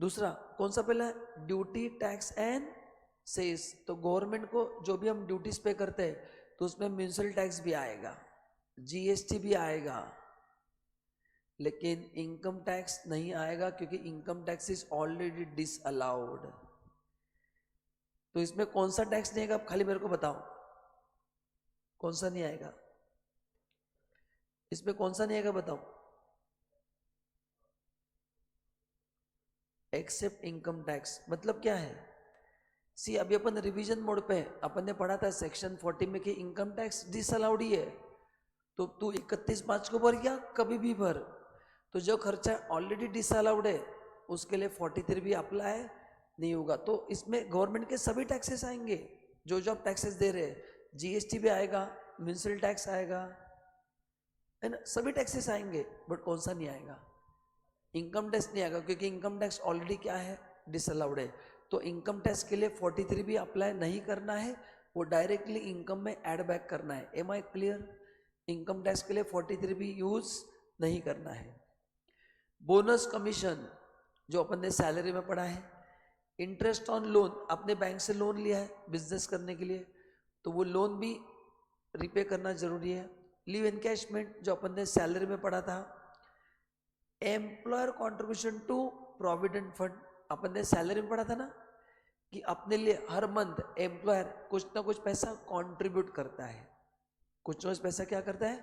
दूसरा कौन सा पहला है, ड्यूटी टैक्स एंड सेस। तो गवर्नमेंट को जो भी हम ड्यूटीज पे करते हैं तो उसमें म्यूनिसिपल टैक्स भी आएगा, जीएसटी भी आएगा, लेकिन इनकम टैक्स नहीं आएगा क्योंकि income tax is already disallowed. तो इसमें कौन सा टैक्स नहीं आएगा, आप खाली मेरे को बताओ कौन सा नहीं आएगा, इसमें कौन सा नहीं आएगा बताओ। एक्सेप्ट इनकम टैक्स मतलब क्या है, सी अभी अपन रिवीजन मोड पे है, अपन ने पढ़ा था सेक्शन 40 में कि इनकम टैक्स डिसअलाउड ही है। तो तू 31 मार्च को भर या कभी भी भर, तो जो खर्चा ऑलरेडी डिसअलाउड है उसके लिए 43 भी अप्लाई नहीं होगा। तो इसमें गवर्नमेंट के सभी टैक्सेस आएंगे जो जो आप टैक्सेस दे रहे हैं, जीएसटी भी आएगा, म्यूनिसिपल टैक्स आएगा, है ना, सभी टैक्सेस आएंगे, बट कौन सा नहीं आएगा, इनकम टैक्स नहीं आएगा क्योंकि इनकम टैक्स ऑलरेडी क्या है, डिसअलाउड है। तो इनकम टैक्स के लिए 43 भी अप्लाई नहीं करना है, वो डायरेक्टली इनकम में ऐड बैक करना है। Am I clear, income tax के लिए 43 भी यूज नहीं करना है। बोनस कमीशन जो अपन ने सैलरी में पढ़ा है, इंटरेस्ट ऑन लोन, आपने बैंक से लोन लिया है बिजनेस करने के लिए तो वो लोन भी रिपे करना जरूरी है। लीव एनकैशमेंट जो अपन ने सैलरी में पढ़ा था, employer contribution to provident fund, अपन ने सैलरी में पढ़ा था ना कि अपने लिए हर मंथ एम्प्लॉयर कुछ ना कुछ पैसा कंट्रीब्यूट करता है, कुछ ना कुछ पैसा क्या करता है,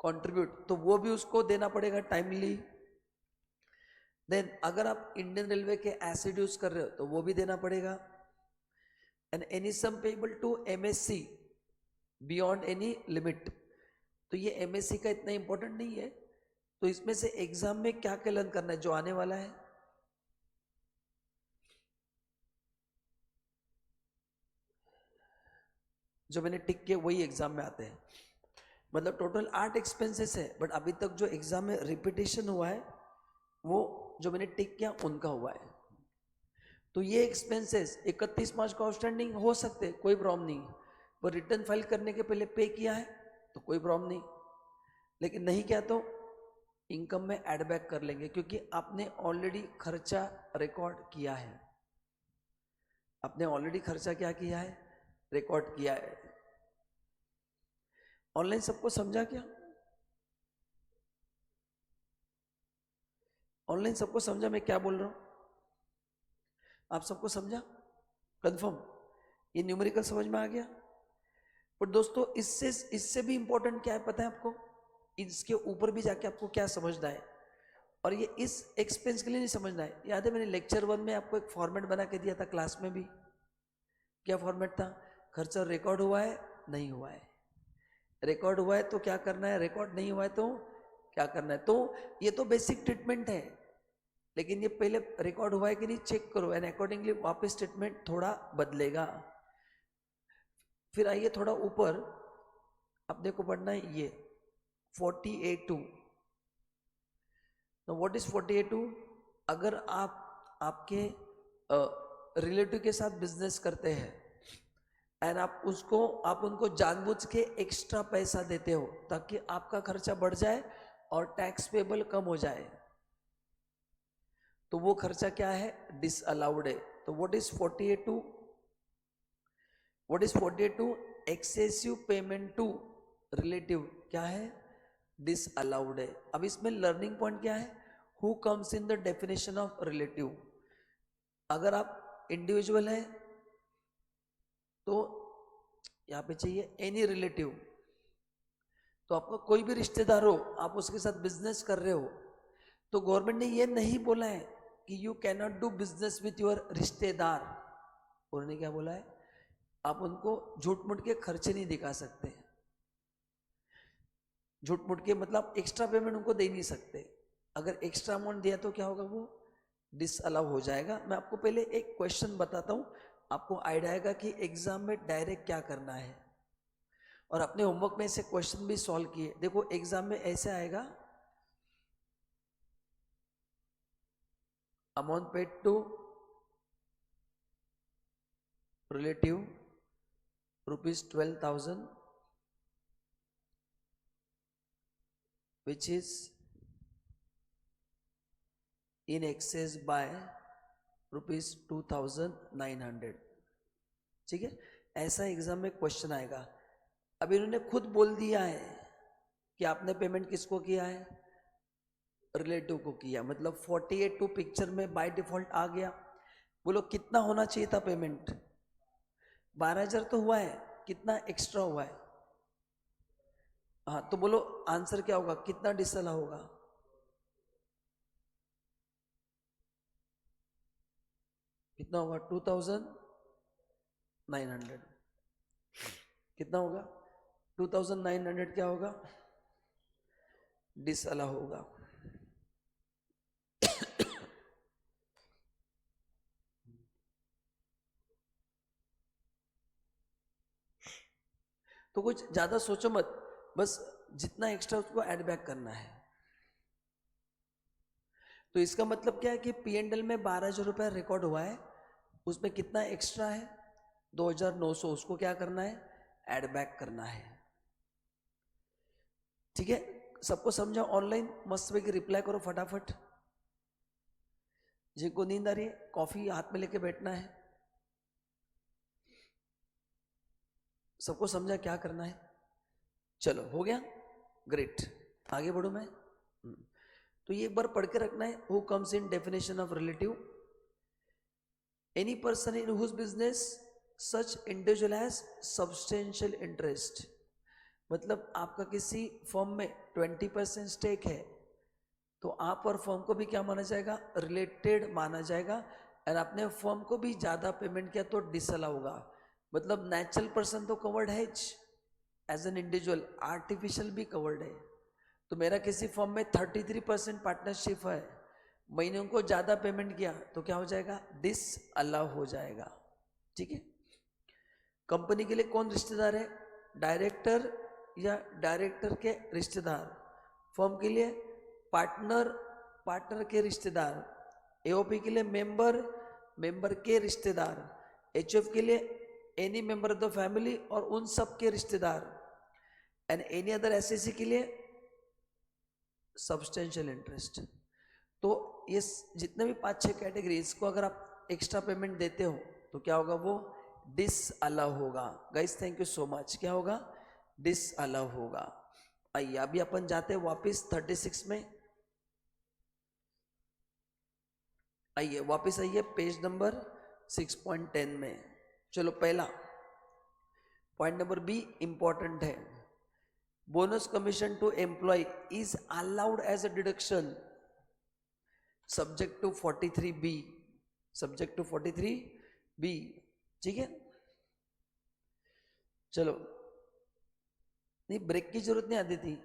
कंट्रीब्यूट, तो वो भी उसको देना पड़ेगा टाइमली। देन अगर आप इंडियन रेलवे के एसिड यूज कर रहे हो तो वो भी देना पड़ेगा। And any sum payable to MSC beyond any limit, तो ये एमएससी का इतना इंपॉर्टेंट नहीं है। तो इसमें से एग्जाम में क्या क्या लर्न करना है जो आने वाला है, जो मैंने टिक किए वही एग्जाम में आते हैं। मतलब टोटल 8 एक्सपेंसेस है, बट अभी तक जो एग्जाम में रिपीटेशन हुआ है वो जो मैंने टिक किया उनका हुआ है। तो ये एक्सपेंसेस 31 मार्च को आउटस्टैंडिंग हो सकते, कोई प्रॉब्लम नहीं, पर रिटर्न फाइल करने के पहले पे किया है तो कोई प्रॉब्लम नहीं, लेकिन नहीं किया तो इनकम में ऐड बैक कर लेंगे क्योंकि आपने ऑलरेडी खर्चा रिकॉर्ड किया है, आपने ऑलरेडी खर्चा क्या किया है, रिकॉर्ड किया है। ऑनलाइन सबको समझा क्या, ऑनलाइन सबको समझा मैं क्या बोल रहा हूं, आप सबको समझा कंफर्म, ये न्यूमेरिकल समझ में आ गया। पर दोस्तों इससे भी इंपॉर्टेंट क्या है पता है आपको, इसके ऊपर भी जाके आपको क्या समझना है, और ये इस एक्सपेंस के लिए नहीं समझना है। याद है मैंने लेक्चर 1 में आपको एक फॉर्मेट बना के दिया था क्लास में भी, क्या फॉर्मेट था, खर्चा रिकॉर्ड हुआ है नहीं हुआ है, रिकॉर्ड हुआ है तो क्या करना है, रिकॉर्ड नहीं हुआ है तो क्या करना है। तो ये तो बेसिक ट्रीटमेंट है, लेकिन ये पहले रिकॉर्ड हुआ है कि नहीं चेक करो, एंड अकॉर्डिंगली वापस स्टेटमेंट थोड़ा बदलेगा। फिर आइए थोड़ा ऊपर, अपने को पढ़ना है ये 40A2। व्हाट इज 40A2, अगर आप आपके रिलेटिव के साथ बिजनेस करते हैं एंड आप उनको जानबूझ के एक्स्ट्रा पैसा देते हो ताकि आपका खर्चा बढ़ जाए और टैक्स पेबल कम हो जाए, तो वो खर्चा क्या है, डिसअलाउड है। तो what is 40A2, what is 40A2, excessive payment to relative क्या है, डिसअलाउड है। अब इसमें लर्निंग पॉइंट क्या है, who comes in the definition of relative. अगर आप इंडिविजुअल है तो यहां पे चाहिए एनी रिलेटिव, तो आपका कोई भी रिश्तेदार हो, आप उसके साथ बिजनेस कर रहे हो, तो गवर्नमेंट ने ये नहीं बोला है कि you can not do business with your रिश्तेदार, उन्होंने क्या बोला है, आप उनको झूठ मूठ के खर्चे नहीं दिखा सकते, झूठ मूठ के मतलब एक्स्ट्रा पेमेंट उनको दे नहीं सकते। अगर एक्स्ट्रा अमाउंट दिया तो क्या होगा, वो डिसअलाउ हो जाएगा। मैं आपको पहले एक क्वेश्चन बताता हूं, आपको आइडिया आएगा कि एग्जाम में डायरेक्ट क्या करना है, और अपने होमवर्क में ऐसे क्वेश्चन भी सॉल्व किए। देखो एग्जाम में ऐसे आएगा, amount paid to relative ₹12,000 which is in excess by ₹2,900. ठीक है, ऐसा एग्जाम में क्वेश्चन आएगा. अब इन्होंने खुद बोल दिया है कि आपने पेमेंट किसको किया है, रिलेटिव को किया, मतलब 48 टू पिक्चर में बाय डिफॉल्ट आ गया. बोलो कितना होना चाहिए था पेमेंट, 12,000 तो हुआ है, कितना एक्स्ट्रा हुआ है. हाँ तो बोलो आंसर क्या होगा, कितना डिसला होगा, कितना होगा, 2,900. कितना होगा, 2,900 क्या होगा, डिसला होगा. तो कुछ ज्यादा सोचो मत, बस जितना एक्स्ट्रा उसको ऐड बैक करना है. तो इसका मतलब क्या है कि P&L में 12,000 रुपया रिकॉर्ड हुआ है, उसमें कितना एक्स्ट्रा है, 2,900, उसको क्या करना है, ऐड बैक करना है. ठीक है, सबको समझा. ऑनलाइन मस्त में रिप्लाई करो फटाफट. जिनको नींद आ रही है कॉफी हाथ में लेके बैठना है. सबको समझा क्या करना है, चलो हो गया, ग्रेट. आगे बढ़ू मैं. तो ये एक बार पढ़ के रखना है. Who comes in definition of relative, any person in whose business such individual has substantial interest. मतलब आपका किसी फर्म में 20% स्टेक है, तो आप और फर्म को भी क्या माना जाएगा, रिलेटेड माना जाएगा. और आपने फर्म को भी ज्यादा पेमेंट किया तो डिसला होगा. मतलब नेचुरल पर्सन तो कवर्ड है, एज एन इंडिविजुअल आर्टिफिशियल भी कवर्ड है. तो मेरा किसी फर्म में 33% पार्टनरशिप है, मैंने उनको ज्यादा पेमेंट किया तो क्या हो जाएगा, डिस अलाउ हो जाएगा. ठीक है. कंपनी के लिए कौन रिश्तेदार है, डायरेक्टर या डायरेक्टर के रिश्तेदार. फर्म के लिए पार्टनर, पार्टनर के रिश्तेदार. एओपी के लिए मेंबर, मेंबर के रिश्तेदार. एचएफ के लिए any member of the family और उन सब के रिश्तेदार. एंड एनी अदर एसएसी के लिए सब्सटेंशियल इंटरेस्ट. तो ये जितने भी 5-6 कैटेगरी, इसको अगर आप एक्स्ट्रा पेमेंट देते हो तो क्या होगा, वो डिस अलाउ होगा. Guys thank you so much. क्या होगा, डिस अलाउ होगा. आइए अभी अपन जाते हैं वापस 36 में. आइए वापस आइए पेज नंबर 6.10 में. चलो पहला पॉइंट नंबर बी इंपॉर्टेंट है. Bonus commission to employ is allowed as a deduction subject to 43B. Subject to 43B. ठीक है. चलो, नहीं ब्रेक की जरूरत नहीं आती थी.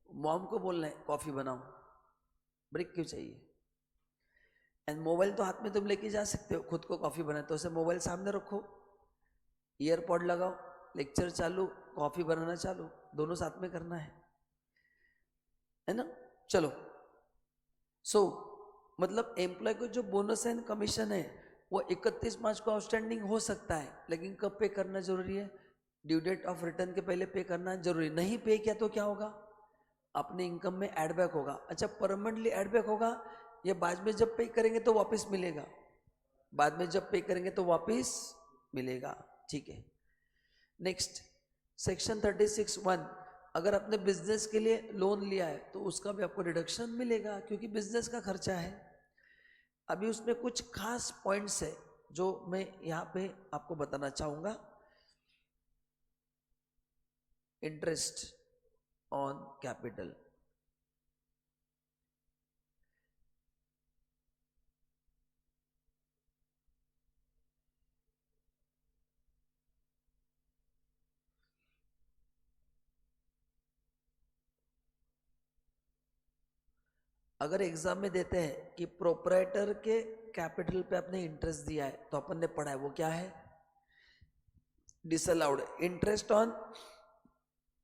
मॉम को बोलना है कॉफी बनाओ, ब्रेक क्यों चाहिए. एंड मोबाइल तो हाथ में तुम लेके जा सकते हो, खुद को कॉफी बनाए तो उसे मोबाइल सामने रखो, ईयरपॉड लगाओ, लेक्चर चालू, कॉफी बनाना चालू, दोनों साथ में करना है ना. चलो. सो मतलब एम्प्लॉय को जो बोनस एंड कमीशन है वो 31 मार्च को आउटस्टैंडिंग हो सकता है, लेकिन कब पे करना जरूरी है, ड्यू डेट ऑफ रिटर्न के पहले पे करना जरूरी. नहीं पे किया तो क्या होगा, अपने इनकम में एडबैक होगा. अच्छा, परमानेंटली एडबैक होगा या बाद में जब पे करेंगे तो वापस मिलेगा, बाद में जब पे करेंगे तो वापस मिलेगा. ठीक है. नेक्स्ट सेक्शन 36(1), अगर आपने बिजनेस के लिए लोन लिया है तो उसका भी आपको रिडक्शन मिलेगा क्योंकि बिजनेस का खर्चा है. अभी उसमें कुछ खास पॉइंट्स है जो मैं यहाँ पे आपको बताना चाहूंगा. Interest on capital. अगर एग्जाम में देते हैं कि प्रोप्राइटर के कैपिटल पे आपने इंटरेस्ट दिया है तो अपन ने पढ़ा है वो क्या है, डिसअलाउड. इंटरेस्ट ऑन,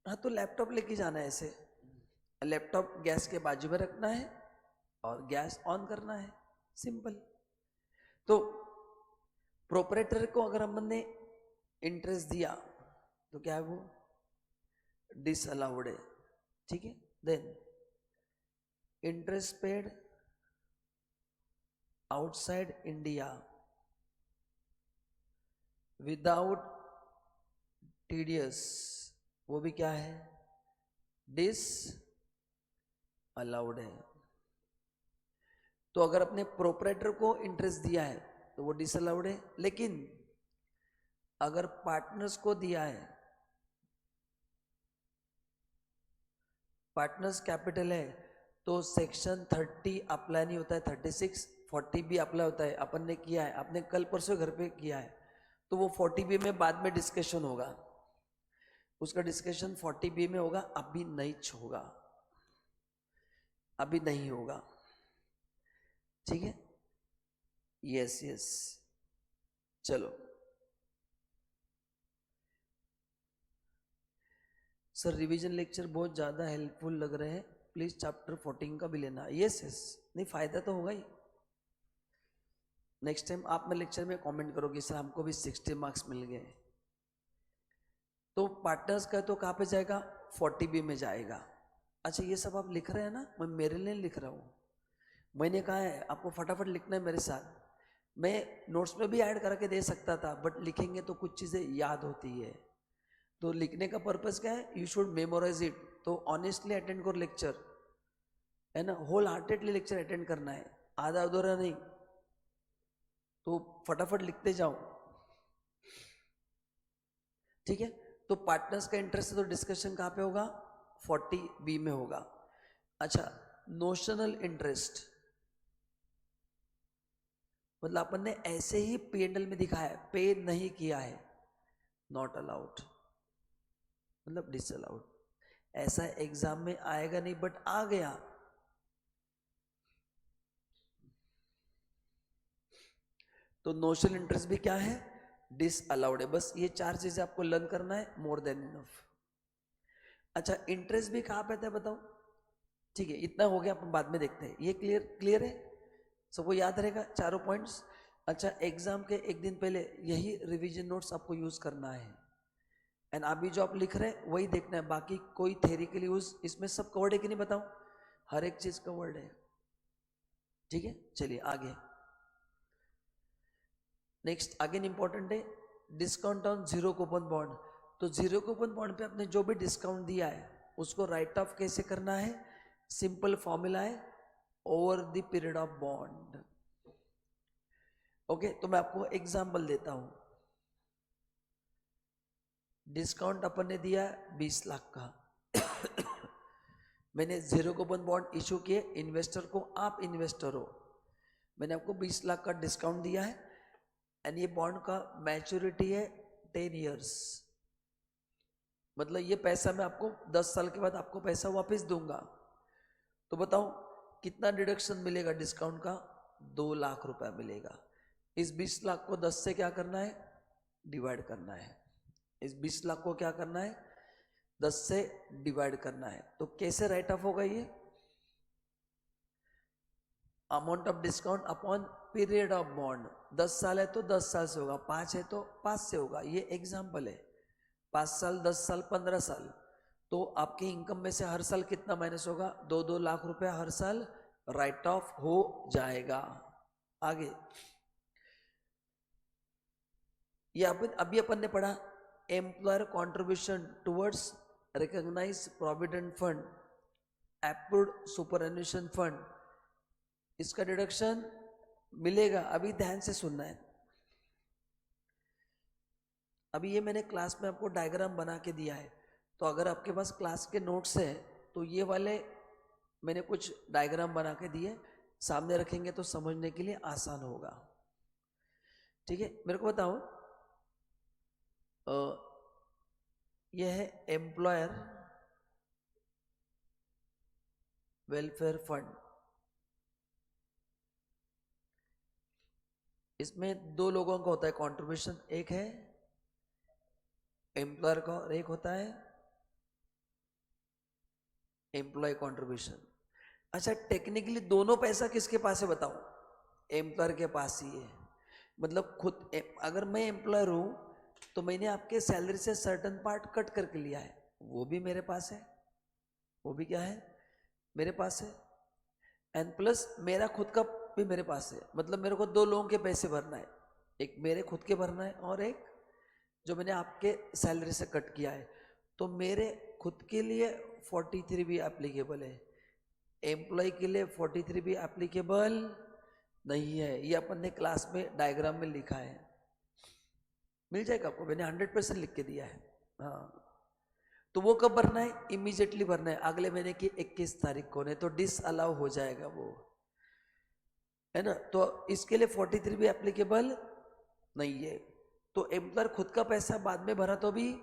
हाँ तो लैपटॉप लेके जाना है ऐसे, लैपटॉप गैस के बाजू में रखना है और गैस ऑन करना है, सिंपल. तो प्रोप्राइटर को अगर हमने इंटरेस्ट दिया तो क्या है वो, डिसअलाउड है, ठीक है। Then interest paid outside India without TDS, वो भी क्या है, डिस अलाउड है। तो अगर अपने प्रोपराइटर को इंटरेस्ट दिया है तो वो डिसअलाउड है, लेकिन अगर पार्टनर्स को दिया है, पार्टनर्स कैपिटल है, तो सेक्शन 30 अप्लाई नहीं होता है, 36 40 भी अप्लाई होता है। अपन ने किया है, आपने कल परसों घर पे किया है, तो वो 40 बी में बाद में डिस्कशन होगा, उसका डिस्कशन 40 बी में होगा, अभी नहीं होगा, अभी नहीं होगा, ठीक है। यस यस, चलो सर रिवीजन लेक्चर बहुत ज़्यादा हेल्पफुल लग रहे हैं, प्लीज़ चैप्टर 14 का भी लेना। यस यस, नहीं फ़ायदा तो होगा ही। नेक्स्ट टाइम आप मेरे लेक्चर में कमेंट करोगे सर हमको भी 60 मार्क्स मिल गए, तो पार्टनर्स का तो कहाँ पे जाएगा, 40 बी में जाएगा। अच्छा ये सब आप लिख रहे हैं ना, मैं मेरे लिए लिख रहा हूँ, मैंने कहा है आपको फटाफट लिखना है मेरे साथ। मैं नोट्स में भी ऐड करके दे सकता था, बट लिखेंगे तो कुछ चीज़ें याद होती है, तो लिखने का पर्पस क्या है, यू शुड मेमोराइज इट। तो ऑनेस्टली अटेंड करो लेक्चर, है ना, होल हार्टेडली लेक्चर अटेंड करना है, आधा अधूरा नहीं। तो फटाफट लिखते जाओ, ठीक है। तो पार्टनर्स का इंटरेस्ट तो डिस्कशन कहाँ पे होगा, 40 बी में होगा। अच्छा, नोशनल इंटरेस्ट मतलब अपन ने ऐसे ही P&L में दिखाया, पे नहीं किया है, नॉट अलाउड, मतलब डिसअलाउड। ऐसा एग्जाम में आएगा नहीं, बट आ गया। तो नोशनल इंटरेस्ट भी क्या है, डिसअलाउड है। बस ये 4 चीजें आपको लर्न करना है, मोर देन इनफ। अच्छा, इंटरेस्ट भी कहाँ पे आता है बताओ, ठीक है, इतना हो गया, अपन बाद में देखते हैं। ये क्लियर है, सबको याद रहेगा चारों पॉइंट्स। अच्छा, एग्जाम के एक दिन पहले यही रिवीजन नोट्स आपको यूज करना है, एंड अभी जो आप लिख रहे हैं वही देखना है, बाकी कोई थ्योरी के लिए यूज, इसमें सब कवर्ड है कि नहीं बताओ, हर एक चीज कवर्ड है, ठीक है। चलिए आगे, नेक्स्ट अगेन इंपॉर्टेंट है, discount on zero coupon bond. तो जीरो कूपन बॉन्ड पे आपने जो भी डिस्काउंट दिया है उसको राइट ऑफ कैसे करना है, सिंपल फॉर्मूला है, over the period of bond. Okay, तो मैं आपको एग्जांपल देता हूं। डिस्काउंट अपन ने दिया 20 लाख का मैंने जीरो कूपन बॉन्ड इशू किए इन्वेस्टर को, आप इन्वेस्टर हो, मैंने आपको 20 लाख का डिस्काउंट दिया है, एंड ये बॉन्ड का मैच्योरिटी है 10 इयर्स, मतलब ये पैसा मैं आपको 10 साल के बाद आपको पैसा वापस दूंगा। तो बताओ कितना डिडक्शन मिलेगा डिस्काउंट का, 2 लाख रुपया मिलेगा। इस 20 लाख को 10 से क्या करना है, डिवाइड करना है। इस 20 लाख को क्या करना है, 10 से डिवाइड करना है। तो कैसे राइट ऑफ होगा ये, amount of discount upon period of bond. 10 साल है तो 10 साल से होगा, 5 है तो 5 से होगा, ये एग्जाम्पल है। 5 साल, 10 साल, 15 साल, तो आपकी इनकम में से हर साल कितना माइनस होगा, 2-2 लाख रुपया हर साल राइट ऑफ हो जाएगा। आगे ये अभी अपन ने पढ़ा, employer contribution towards recognise provident fund, approved superannuation fund, इसका डिडक्शन मिलेगा। अभी ध्यान से सुनना है, अभी ये मैंने क्लास में आपको डायग्राम बना के दिया है, तो अगर आपके पास क्लास के नोट्स है तो ये वाले मैंने कुछ डायग्राम बना के दिए, सामने रखेंगे तो समझने के लिए आसान होगा, ठीक है। मेरे को बताओ, यह है एम्प्लॉयर वेलफेयर फंड, इसमें 2 लोगों का होता है कंट्रीब्यूशन, एक है एम्प्लॉयर का और एक होता है एम्प्लॉय कंट्रीब्यूशन। अच्छा, टेक्निकली दोनों पैसा किसके पास है बताओ, एम्प्लॉयर के पास ही है। मतलब खुद अगर मैं एम्प्लॉयर हूं तो मैंने आपके सैलरी से सर्टन पार्ट कट करके लिया है, वो भी मेरे पास है, वो भी क्या है मेरे पास है, एंड प्लस मेरा खुद का भी मेरे पास है। मतलब मेरे को दो लोगों के पैसे भरना है, एक मेरे खुद के भरना है और एक जो मैंने आपके सैलरी से कट किया है। तो मेरे खुद के लिए 43 भी एप्लीकेबल है, एम्प्लॉय के लिए 43 भी एप्लीकेबल नहीं है। ये अपन ने क्लास में डायग्राम में लिखा है, मिल जाएगा आपको, मैंने 100% लिख के दिया है। हाँ, तो वो कब भरना है? इमीडिएटली भरना है, अगले महीने की 21 तारीख को, नहीं तो डिस अलाउ हो जाएगा वो, है ना। तो इसके लिए 43 भी एप्लीकेबल नहीं है। तो एम्प्लॉयर खुद का पैसा बाद में भरा तो भी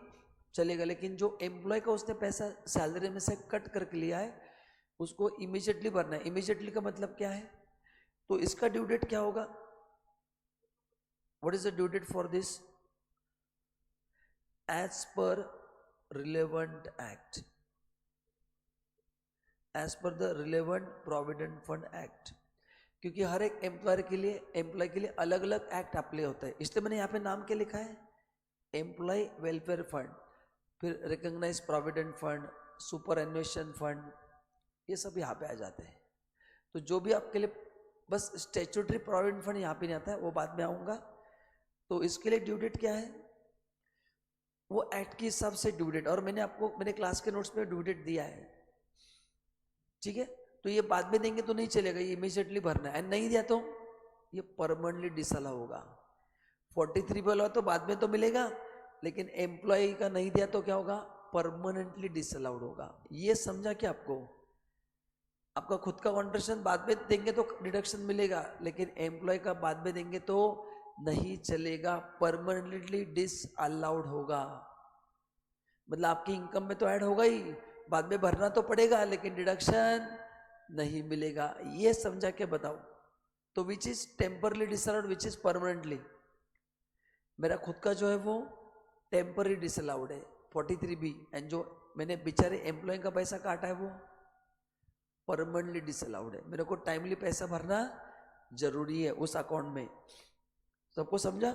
चलेगा, लेकिन जो एम्प्लॉय का उसने पैसा सैलरी में से कट करके लिया है उसको इमीडिएटली भरना है। इमीडिएटली का मतलब क्या है? तो इसका ड्यू डेट क्या होगा? What is the due date for this? As per relevant act, as per the relevant provident fund act, क्योंकि हर एक एम्प्लॉयर के लिए, एम्प्लॉय के लिए अलग अलग एक्ट अप्लाई होता है, इसलिए मैंने यहाँ पे नाम क्या लिखा है? एम्प्लॉय वेलफेयर फंड, फिर recognise provident fund, superannuation fund, ये सब यहाँ पे आ जाते हैं। तो जो भी आपके लिए, बस स्टैट्यूटरी प्रोविडेंट फंड यहाँ पे नहीं आता है, वो बाद में आऊँगा। तो इसके लिए ड्यू डेट क्या है? वो एक्ट के हिसाब से ड्यू डेट, और मैंने आपको मेरे क्लास के नोट्स में ड्यू डेट दिया है, ठीक है। तो ये बाद में देंगे तो नहीं चलेगा, ये इमीडिएटली भरना है, नहीं दिया तो ये परमानेंटली डिसअलाउ होगा। 43 बोला तो बाद में तो मिलेगा, लेकिन एम्प्लॉय का नहीं दिया तो क्या होगा? परमानेंटली डिसअलाउड होगा। ये समझा क्या आपको? आपका खुद का कॉन्ट्रिब्यूशन बाद में देंगे तो डिडक्शन मिलेगा, लेकिन एम्प्लॉय का बाद में देंगे तो नहीं चलेगा, परमानेंटली डिसअलाउड होगा। मतलब आपकी इनकम में तो ऐड होगा ही, बाद में भरना तो पड़ेगा, लेकिन डिडक्शन नहीं मिलेगा। ये समझा के बताओ। तो which is temporarily disallowed, which is permanently? मेरा खुद का जो है वो टेम्पररी डिसअलाउड है 43B, एंड जो मैंने बेचारे एम्प्लॉय का पैसा काटा है वो परमानेंटली डिसअलाउड है। मेरे को टाइमली पैसा भरना जरूरी है उस अकाउंट में। सबको समझा?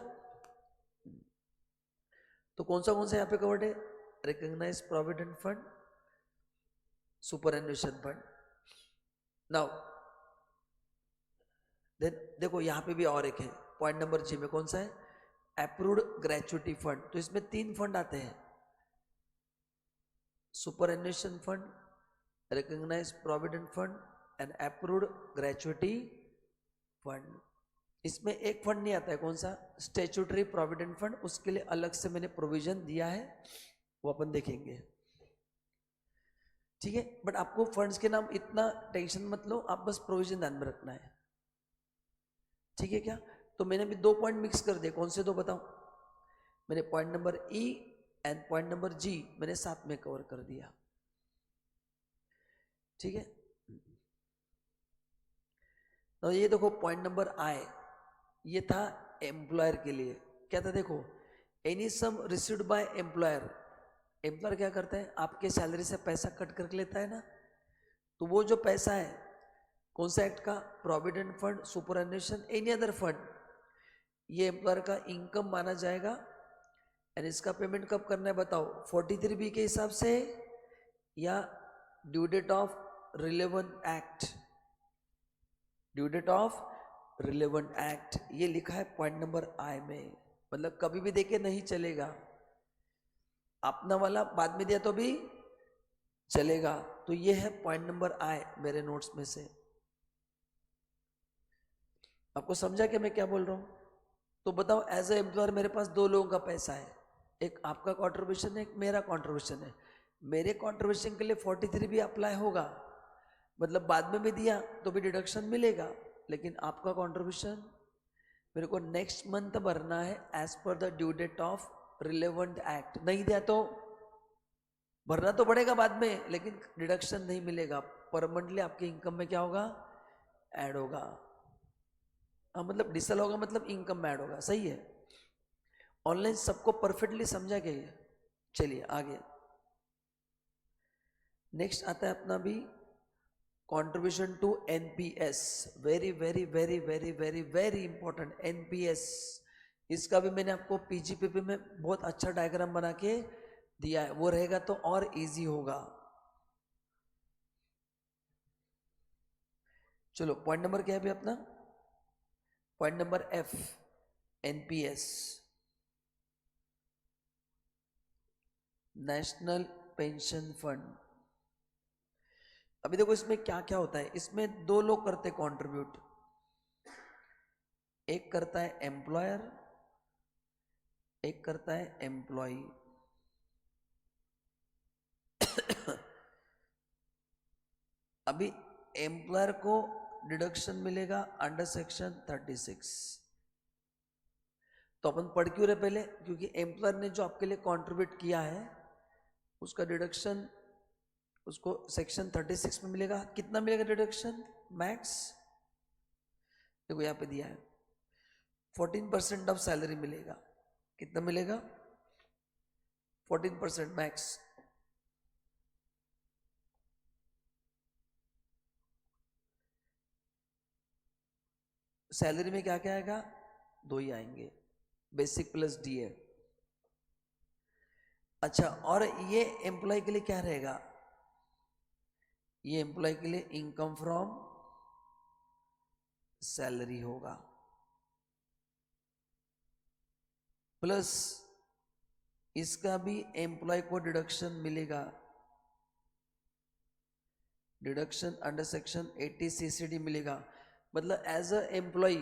तो कौन सा यहाँ पे कवर्ड है? Recognise provident fund, superannuation fund. Now then देखो यहाँ पे भी और एक है, पॉइंट नंबर जी में कौन सा है? Approved gratuity fund. तो इसमें 3 फंड आते हैं, superannuation fund, recognise provident fund and approved gratuity fund. इसमें एक फंड नहीं आता है, कौन सा? Statutory provident fund. उसके लिए अलग से मैंने प्रोविजन दिया है, वो अपन देखेंगे, ठीक है। बट आपको फंड्स के नाम इतना टेंशन मत लो, आप बस प्रोविजन ध्यान में रखना है, ठीक है क्या? तो मैंने भी 2 पॉइंट मिक्स कर दिए, कौन से 2 बताओ? मैंने point number E and point number G मैंने साथ में कवर कर दिया, ठीक है। तो ये देखो पॉइंट नंबर आई, ये था एम्प्लॉयर के लिए। क्या था? देखो, any sum received by employer. Employer क्या करता है? आपके सैलरी से पैसा कट करके लेता है ना, तो वो जो पैसा है कौन सा एक्ट का? Provident fund, superannuation, any other fund, ये एम्प्लॉयर का इनकम माना जाएगा। एंड इसका पेमेंट कब करना है बताओ? 43B के हिसाब से या due date of relevant act? Due date of relevant act, ये लिखा है पॉइंट नंबर आई में। मतलब कभी भी देके नहीं चलेगा, अपना वाला बाद में दिया तो भी चलेगा। तो ये है पॉइंट नंबर आई मेरे नोट्स में से। आपको समझा कि मैं क्या बोल रहा हूं? तो बताओ, एज ए एम्प्लॉयर मेरे पास 2 लोगों का पैसा है, एक आपका कॉन्ट्रीब्यूशन है, एक मेरा कॉन्ट्रीब्यूशन है। मेरे कॉन्ट्रीब्यूशन के लिए 43B अप्लाई होगा, मतलब बाद में भी दिया तो भी डिडक्शन मिलेगा, लेकिन आपका कॉन्ट्रीब्यूशन मेरे को नेक्स्ट मंथ भरना है as per the due date of relevant act. नहीं दिया तो भरना तो पड़ेगा बाद में, लेकिन डिडक्शन नहीं मिलेगा, परमानेंटली आपकी इनकम में क्या होगा? ऐड होगा। हाँ, मतलब डिसल होगा, मतलब इनकम में ऐड होगा, सही है। ऑनलाइन सबको परफेक्टली समझा गया ये? चलिए आगे, नेक्स्ट आता है अपना भी contribution to NPS, very very very very very very important। NPS इसका भी मैंने आपको पीजीपीपी में बहुत अच्छा डायग्राम बना के दिया है, वो रहेगा तो और इजी होगा। चलो पॉइंट नंबर क्या है अभी अपना? Point number F, NPS, national pension fund. अभी देखो इसमें क्या क्या होता है, इसमें दो लोग करते कंट्रीब्यूट, एक करता है एम्प्लॉयर, एक करता है एम्प्लॉय। अभी एम्प्लॉयर को डिडक्शन मिलेगा अंडर सेक्शन 36। तो अपन पढ़ क्यों रहे पहले? क्योंकि एम्प्लॉयर ने जो आपके लिए कंट्रीब्यूट किया है उसका डिडक्शन उसको सेक्शन 36 में मिलेगा। कितना मिलेगा डिडक्शन? मैक्स देखो यहाँ पे दिया है 14% ऑफ सैलरी मिलेगा। कितना मिलेगा? 14% मैक्स। सैलरी में क्या क्या आएगा? दो ही आएंगे, बेसिक प्लस डीए। अच्छा, और ये एम्प्लॉय के लिए क्या रहेगा? ये एम्प्लॉय के लिए इनकम फ्रॉम सैलरी होगा, प्लस इसका भी एम्प्लॉय को डिडक्शन मिलेगा, डिडक्शन अंडर सेक्शन 80 सीसीडी मिलेगा। मतलब एज अ एम्प्लॉय,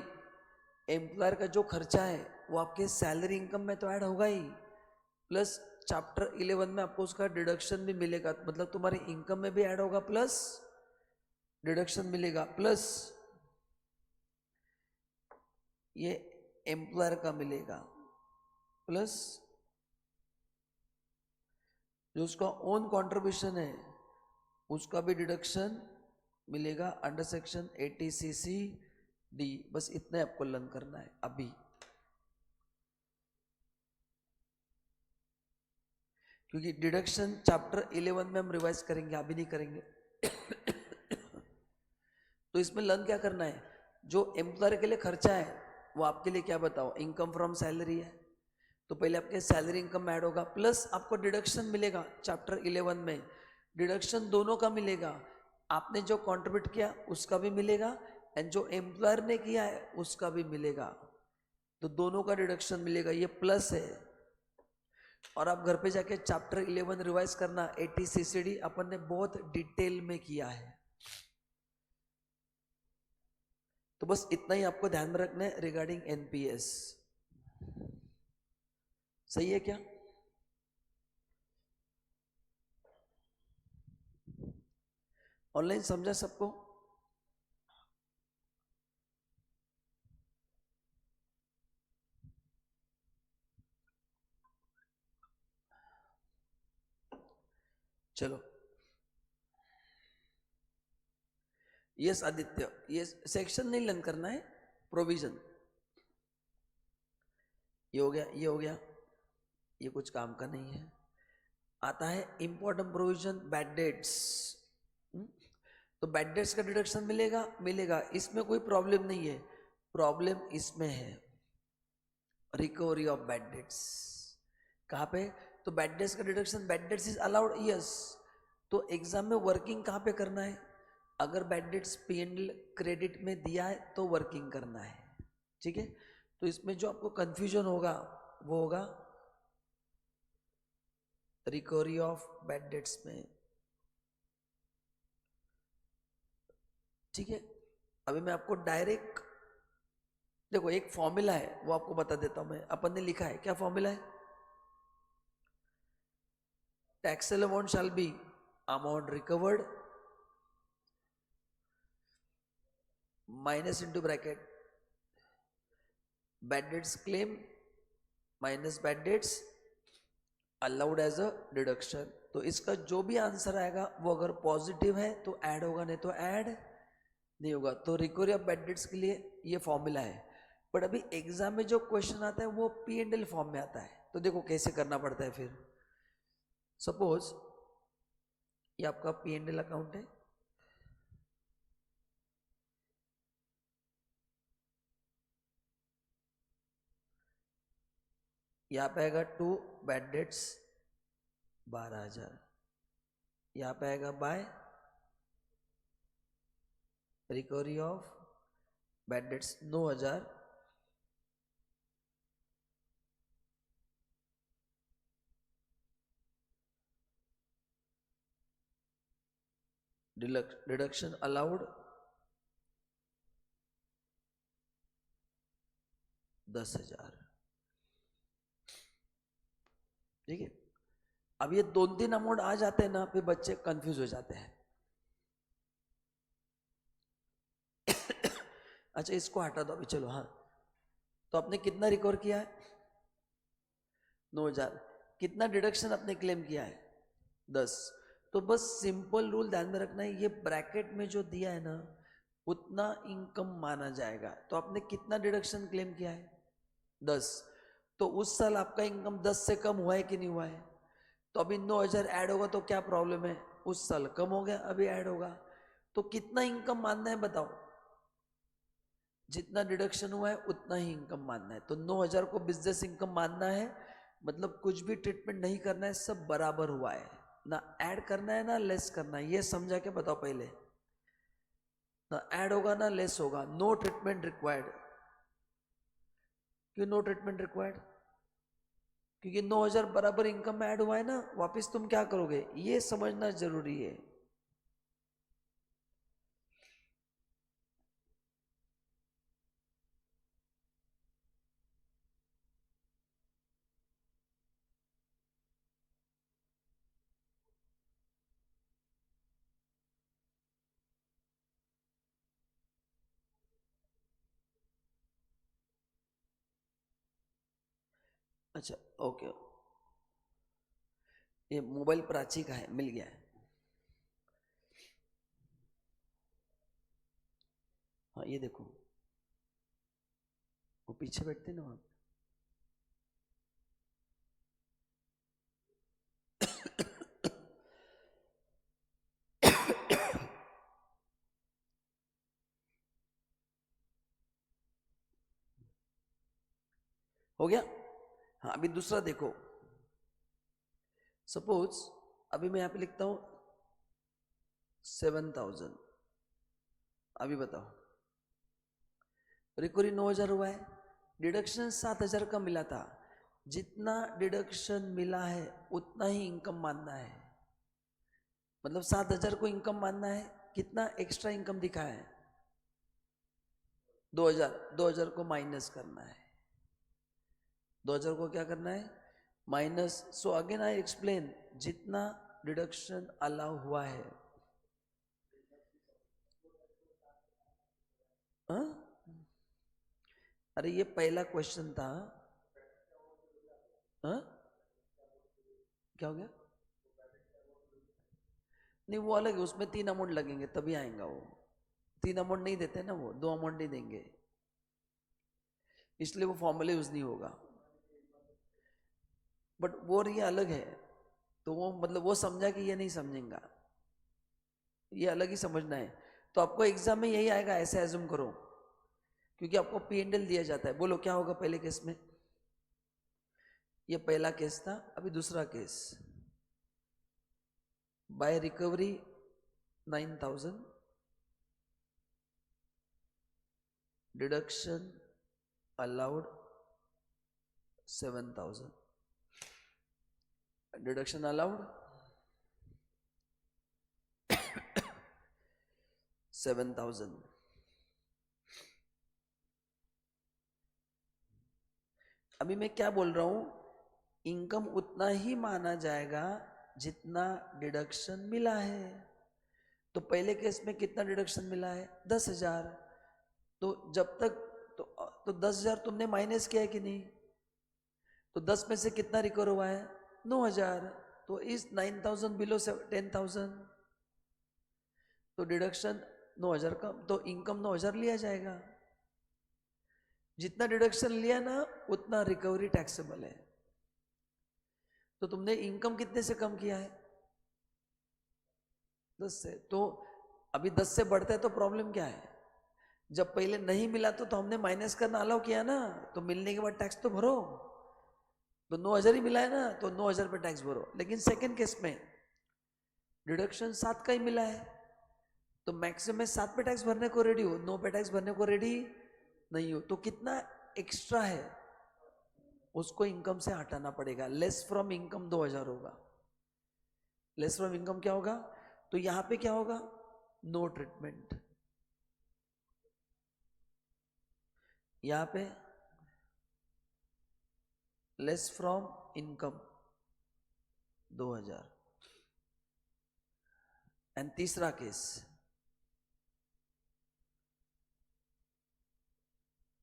एम्प्लॉयर का जो खर्चा है वो आपके सैलरी इनकम में तो ऐड होगा ही, प्लस चैप्टर 11 में आपको उसका डिडक्शन भी मिलेगा। मतलब तुम्हारी इनकम में भी ऐड होगा प्लस डिडक्शन मिलेगा, प्लस ये एम्प्लॉयर का मिलेगा, प्लस जो उसका ओन कंट्रीब्यूशन है उसका भी डिडक्शन मिलेगा अंडर सेक्शन 80 सीसी डी। बस इतना आपको लर्न करना है अभी, क्योंकि डिडक्शन चैप्टर 11 में हम रिवाइज करेंगे, अभी नहीं करेंगे। तो इसमें लर्न क्या करना है? जो एम्प्लॉयर के लिए खर्चा है वो आपके लिए क्या बताओ? इनकम फ्रॉम सैलरी है, तो पहले आपके सैलरी इनकम ऐड होगा, प्लस आपको डिडक्शन मिलेगा चैप्टर 11 में। डिडक्शन दोनों का मिलेगा, आपने जो कंट्रीब्यूट किया उसका भी मिलेगा एंड जो एम्प्लॉयर ने किया है उसका भी मिलेगा, तो दोनों का डिडक्शन मिलेगा, ये प्लस है। और आप घर पे जाके चैप्टर 11 रिवाइज करना, 80 सीसीडी अपन ने बहुत डिटेल में किया है। तो बस इतना ही आपको ध्यान में रखना है रिगार्डिंग एनपीएस। सही है क्या? ऑनलाइन समझा सबको? चलो, यस आदित्य, ये सेक्शन नहीं लर्न करना है, प्रोविजन। ये हो गया, ये हो गया, ये कुछ काम का नहीं है। आता है इंपॉर्टेंट प्रोविजन, बैड डेट्स। तो बैड डेट्स का डिडक्शन मिलेगा, मिलेगा, इसमें कोई प्रॉब्लम नहीं है। प्रॉब्लम इसमें है रिकवरी ऑफ बैड डेट्स। कहाँ पे? तो बैड डेट्स का deduction, bad debts is allowed, yes. तो एग्जाम में वर्किंग कहाँ पे करना है? अगर बैड डेट्स पीएनएल क्रेडिट में दिया है तो वर्किंग करना है, ठीक है। तो इसमें जो आपको कंफ्यूजन होगा वो होगा रिकवरी ऑफ बैड डेट्स में, ठीक है। अभी मैं आपको डायरेक्ट देखो एक फॉर्मूला है वो आपको बता देता हूं मैं। अपन ने लिखा है, क्या फॉर्मूला है? Taxable amount shall be amount recovered minus into bracket bad debts claim minus bad debts allowed as a deduction. तो इसका जो भी आंसर आएगा वो अगर पॉजिटिव है तो ऐड होगा, नहीं तो ऐड नहीं होगा। तो रिकवरी ऑफ बैड डेट्स के लिए ये फॉर्मूला है। बट अभी एग्जाम में जो क्वेश्चन आता है वो पी एंड एल फॉर्म में आता है। तो देखो कैसे करना पड़ता है फिर। सपोज ये आपका पी एंड एल अकाउंट है, यहाँ पे आएगा टू बैड डेट्स 12,000, यहाँ पे आएगा by recovery of bad debts 9,000, deduction allowed 10,000। ठीक है, अब ये 2-3 अमाउंट आ जाते हैं ना, फिर बच्चे कंफ्यूज हो जाते हैं। अच्छा इसको हटा दो अभी, चलो। हाँ, तो आपने कितना रिकवर किया है? 9,000। कितना डिडक्शन आपने क्लेम किया है? 10। तो बस सिंपल रूल ध्यान में रखना है, ये ब्रैकेट में जो दिया है ना उतना इनकम माना जाएगा। तो आपने कितना डिडक्शन क्लेम किया है? 10। तो उस साल आपका इनकम 10 से कम हुआ है कि नहीं हुआ है? तो अभी 9,000 ऐड होगा तो क्या प्रॉब्लम है? उस साल कम हो गया, अभी ऐड होगा। तो कितना इनकम मानना है बताओ? जितना डिडक्शन हुआ है उतना ही इनकम मानना है। तो 9,000 को बिजनेस इनकम मानना है, मतलब कुछ भी ट्रीटमेंट नहीं करना है, सब बराबर हुआ है, ना ऐड करना है ना लेस करना है। ये समझा के बताओ पहले, ना ऐड होगा ना लेस होगा। No treatment required. क्यों नो ट्रीटमेंट रिक्वायर्ड? क्योंकि 9,000 बराबर इनकम में ऐड हुआ है ना, वापिस तुम क्या करोगे ये समझना जरूरी है। अच्छा ओके, ये मोबाइल प्राची का है, मिल गया है। हाँ ये देखो, वो पीछे बैठते ना वहां। हो गया? हाँ अभी दूसरा देखो, सपोज अभी मैं यहां पे लिखता हूं 7,000। अभी बताओ, रिकवरी 9,000 हुआ है, डिडक्शन 7,000 का मिला था। जितना डिडक्शन मिला है उतना ही इनकम मानना है, मतलब 7,000 को इनकम मानना है। कितना एक्स्ट्रा इनकम दिखा है? 2,000। 2,000 को माइनस करना है, 2,000 को क्या करना है? Minus. So again I explain, जितना डिडक्शन अलाउ हुआ है। हाँ? अरे ये पहला क्वेश्चन था। हाँ? क्या हो गया? नहीं वो अलग है, उसमें 3 अमाउंट लगेंगे तभी आएगा वो। 3 अमाउंट नहीं देते ना, वो 2 अमाउंट नहीं देंगे, इसलिए वो फॉर्मूला यूज नहीं होगा। बट वो ये अलग है, तो वो मतलब वो समझा कि ये नहीं समझेगा, ये अलग ही समझना है। तो आपको एग्जाम में यही आएगा, ऐसे एज्यूम करो, क्योंकि आपको P&L दिया जाता है। बोलो क्या होगा पहले केस में? ये पहला केस था, अभी दूसरा case. By recovery 9,000, deduction allowed 7,000, deduction allowed 7,000। अभी मैं क्या बोल रहा हूं, इनकम उतना ही माना जाएगा जितना डिडक्शन मिला है। तो पहले केस में कितना डिडक्शन मिला है? 10,000। तो जब तक तो 10,000 तुमने माइनस किया है कि नहीं? तो 10 में से कितना रिकवर हुआ है? 9,000। तो इस 9,000 बिलो 10,000, तो डिडक्शन 9,000 कम, तो इनकम 9,000 लिया जाएगा। जितना डिडक्शन लिया ना उतना रिकवरी टैक्सेबल है। तो तुमने इनकम कितने से कम किया है? 10 से। तो अभी 10 से बढ़ता है तो प्रॉब्लम क्या है? जब पहले नहीं मिला तो हमने माइनस करना अलाउ किया ना, तो मिलने के बाद टैक्स तो भरो। तो 9,000 ही मिला है ना, तो 9,000 पे टैक्स भरो। लेकिन सेकेंड केस में डिडक्शन 7 का ही मिला है, तो मैक्सिमम 7 पे टैक्स भरने को रेडी हो, 9 पे टैक्स भरने को रेडी नहीं हो, तो कितना एक्स्ट्रा है उसको इनकम से हटाना पड़ेगा। लेस फ्रॉम इनकम 2,000 होगा। लेस फ्रॉम इनकम क्या होगा, तो यहां पे क्या होगा, नो ट्रीटमेंट। यहां पे लेस फ्रॉम इनकम 2,000। एंड तीसरा case,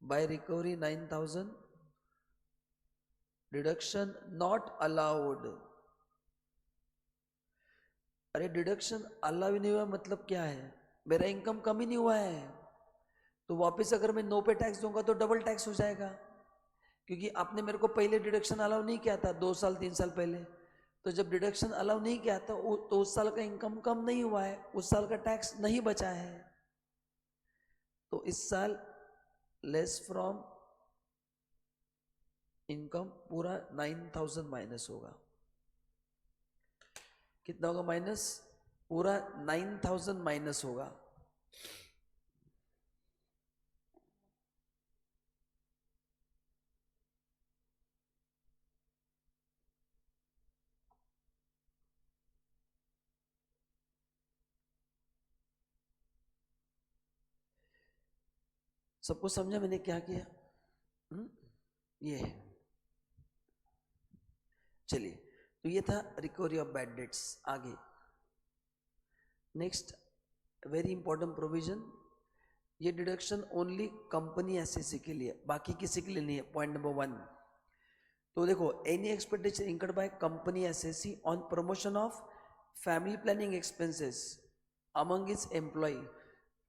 by recovery 9,000, deduction not allowed. अरे डिडक्शन अलाउ ही नहीं हुआ मतलब क्या है, मेरा इनकम कम ही नहीं हुआ है, तो वापस अगर मैं 9 पे टैक्स दूंगा तो डबल टैक्स हो जाएगा, क्योंकि आपने मेरे को पहले डिडक्शन अलाउ नहीं किया था 2 साल 3 साल पहले। तो जब डिडक्शन अलाउ नहीं किया था तो उस साल का इनकम कम नहीं हुआ है, उस साल का टैक्स नहीं बचा है, तो इस साल लेस फ्रॉम इनकम पूरा 9,000 माइनस होगा। कितना होगा माइनस, पूरा 9,000 माइनस होगा। सबको समझा मैंने क्या किया? ये चलिए, तो ये था रिकवरी ऑफ बैड डेट्स। आगे नेक्स्ट वेरी इंपॉर्टेंट प्रोविजन, ये डिडक्शन ओनली कंपनी एसएससी के लिए, बाकी किसी के लिए नहीं है। पॉइंट नंबर 1, तो देखो, any expenditure incurred by company assessee on promotion of family planning expenses among its employ,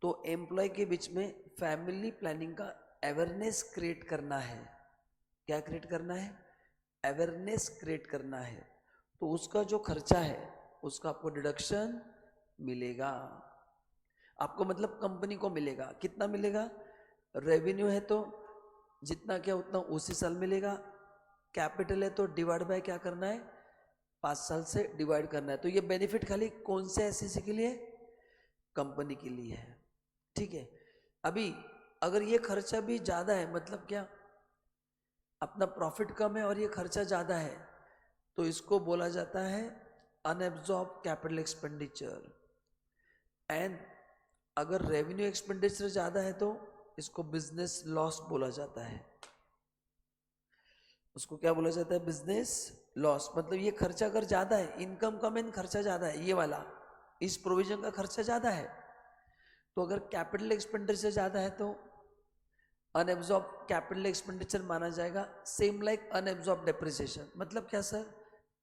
तो एम्प्लॉय के बीच में फैमिली प्लानिंग का अवेयरनेस क्रिएट करना है। क्या क्रिएट करना है, अवेयरनेस क्रिएट करना है, तो उसका जो खर्चा है उसका आपको डिडक्शन मिलेगा। आपको मतलब कंपनी को मिलेगा, कितना मिलेगा, रेवेन्यू है तो जितना क्या उतना उसी साल मिलेगा, कैपिटल है तो डिवाइड बाय क्या करना है, 5 साल से डिवाइड करना है। तो ये बेनिफिट खाली कौन से एसएससी के लिए, कंपनी के लिए है। ठीक है, अभी अगर ये खर्चा भी ज्यादा है, मतलब क्या, अपना प्रॉफिट कम है और ये खर्चा ज्यादा है, तो इसको बोला जाता है अनएब्जॉर्ब कैपिटल एक्सपेंडिचर। एंड अगर रेवेन्यू एक्सपेंडिचर ज्यादा है तो इसको बिजनेस लॉस बोला जाता है। उसको क्या बोला जाता है, बिजनेस लॉस। मतलब ये खर्चा अगर ज्यादा है, इनकम कम है खर्चा ज्यादा है, ये वाला इस प्रोविजन का खर्चा ज्यादा है, तो अगर कैपिटल एक्सपेंडिचर ज्यादा है तो अनएब्जॉर्ब कैपिटल एक्सपेंडिचर माना जाएगा। सेम लाइक अनएब्जॉर्ब डेप्रिसिएशन, मतलब क्या sir,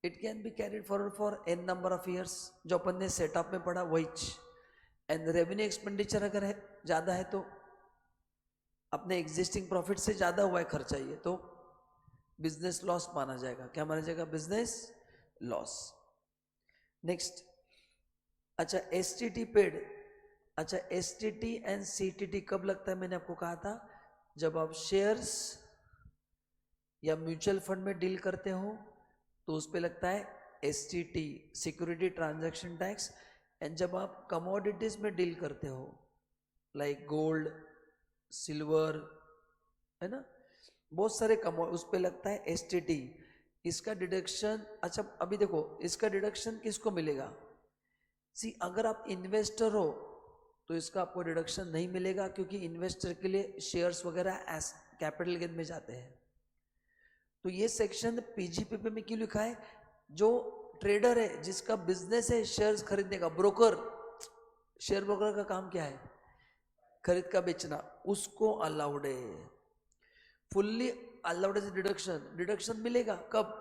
it can be carried forward for n number of years, जो अपन ने सेटअप में पढ़ा वही। एंड रेवेन्यू एक्सपेंडिचर अगर है ज्यादा है तो अपने एग्जिस्टिंग प्रॉफिट से ज्यादा हुआ है खर्चा, ये तो बिजनेस लॉस माना जाएगा। क्या माना जाएगा, बिजनेस लॉस। नेक्स्ट, अच्छा एसटीटी पेड, अच्छा एसटीटी एंड सीटीटी कब लगता है, मैंने आपको कहा था जब आप शेयर्स या म्यूचुअल फंड में डील करते हो तो उस पे लगता है STT, security transaction tax. And जब आप कमोडिटीज में डील करते हो लाइक गोल्ड सिल्वर, है ना, बहुत सारे उस पे लगता है एसटीटी। इसका डिडक्शन, अच्छा अभी देखो इसका डिडक्शन किसको मिलेगा, अगर आप इन्वेस्टर हो तो इसका आपको डिडक्शन नहीं मिलेगा, क्योंकि इन्वेस्टर के लिए शेयर्स वगैरह कैपिटल गेन में जाते हैं। तो ये सेक्शन पीजीपीपी में क्यों लिखा है, जो ट्रेडर है जिसका बिजनेस है शेयर्स खरीदने का, ब्रोकर, शेयर ब्रोकर का काम क्या है, खरीद का बेचना, उसको अलाउड है, फुल्ली अलाउड है डिडक्शन। डिडक्शन मिलेगा कब,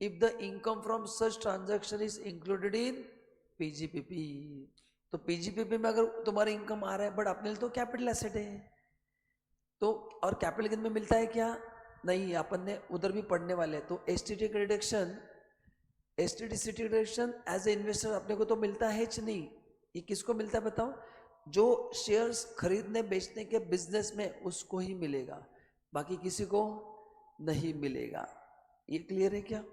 if the income from such transaction is included in PGPP. तो पीजीपीपी में अगर तुम्हारा इनकम आ रहा है बट अपने लिए तो कैपिटल एसेट है, तो और कैपिटल गेन में मिलता है क्या, नहीं, अपन ने उधर भी पढ़ने वाले हैं। तो एसटीटी का डिडक्शन, एसटीटी सीटी डिडक्शन एज ए इन्वेस्टर अपने को तो मिलता है नहीं, ये किसको मिलता है बताओ, जो शेयर्स खरीदने बेचने के बिजनेस में उसको ही मिलेगा, बाकी किसी को नहीं मिलेगा। ये क्लियर है क्या?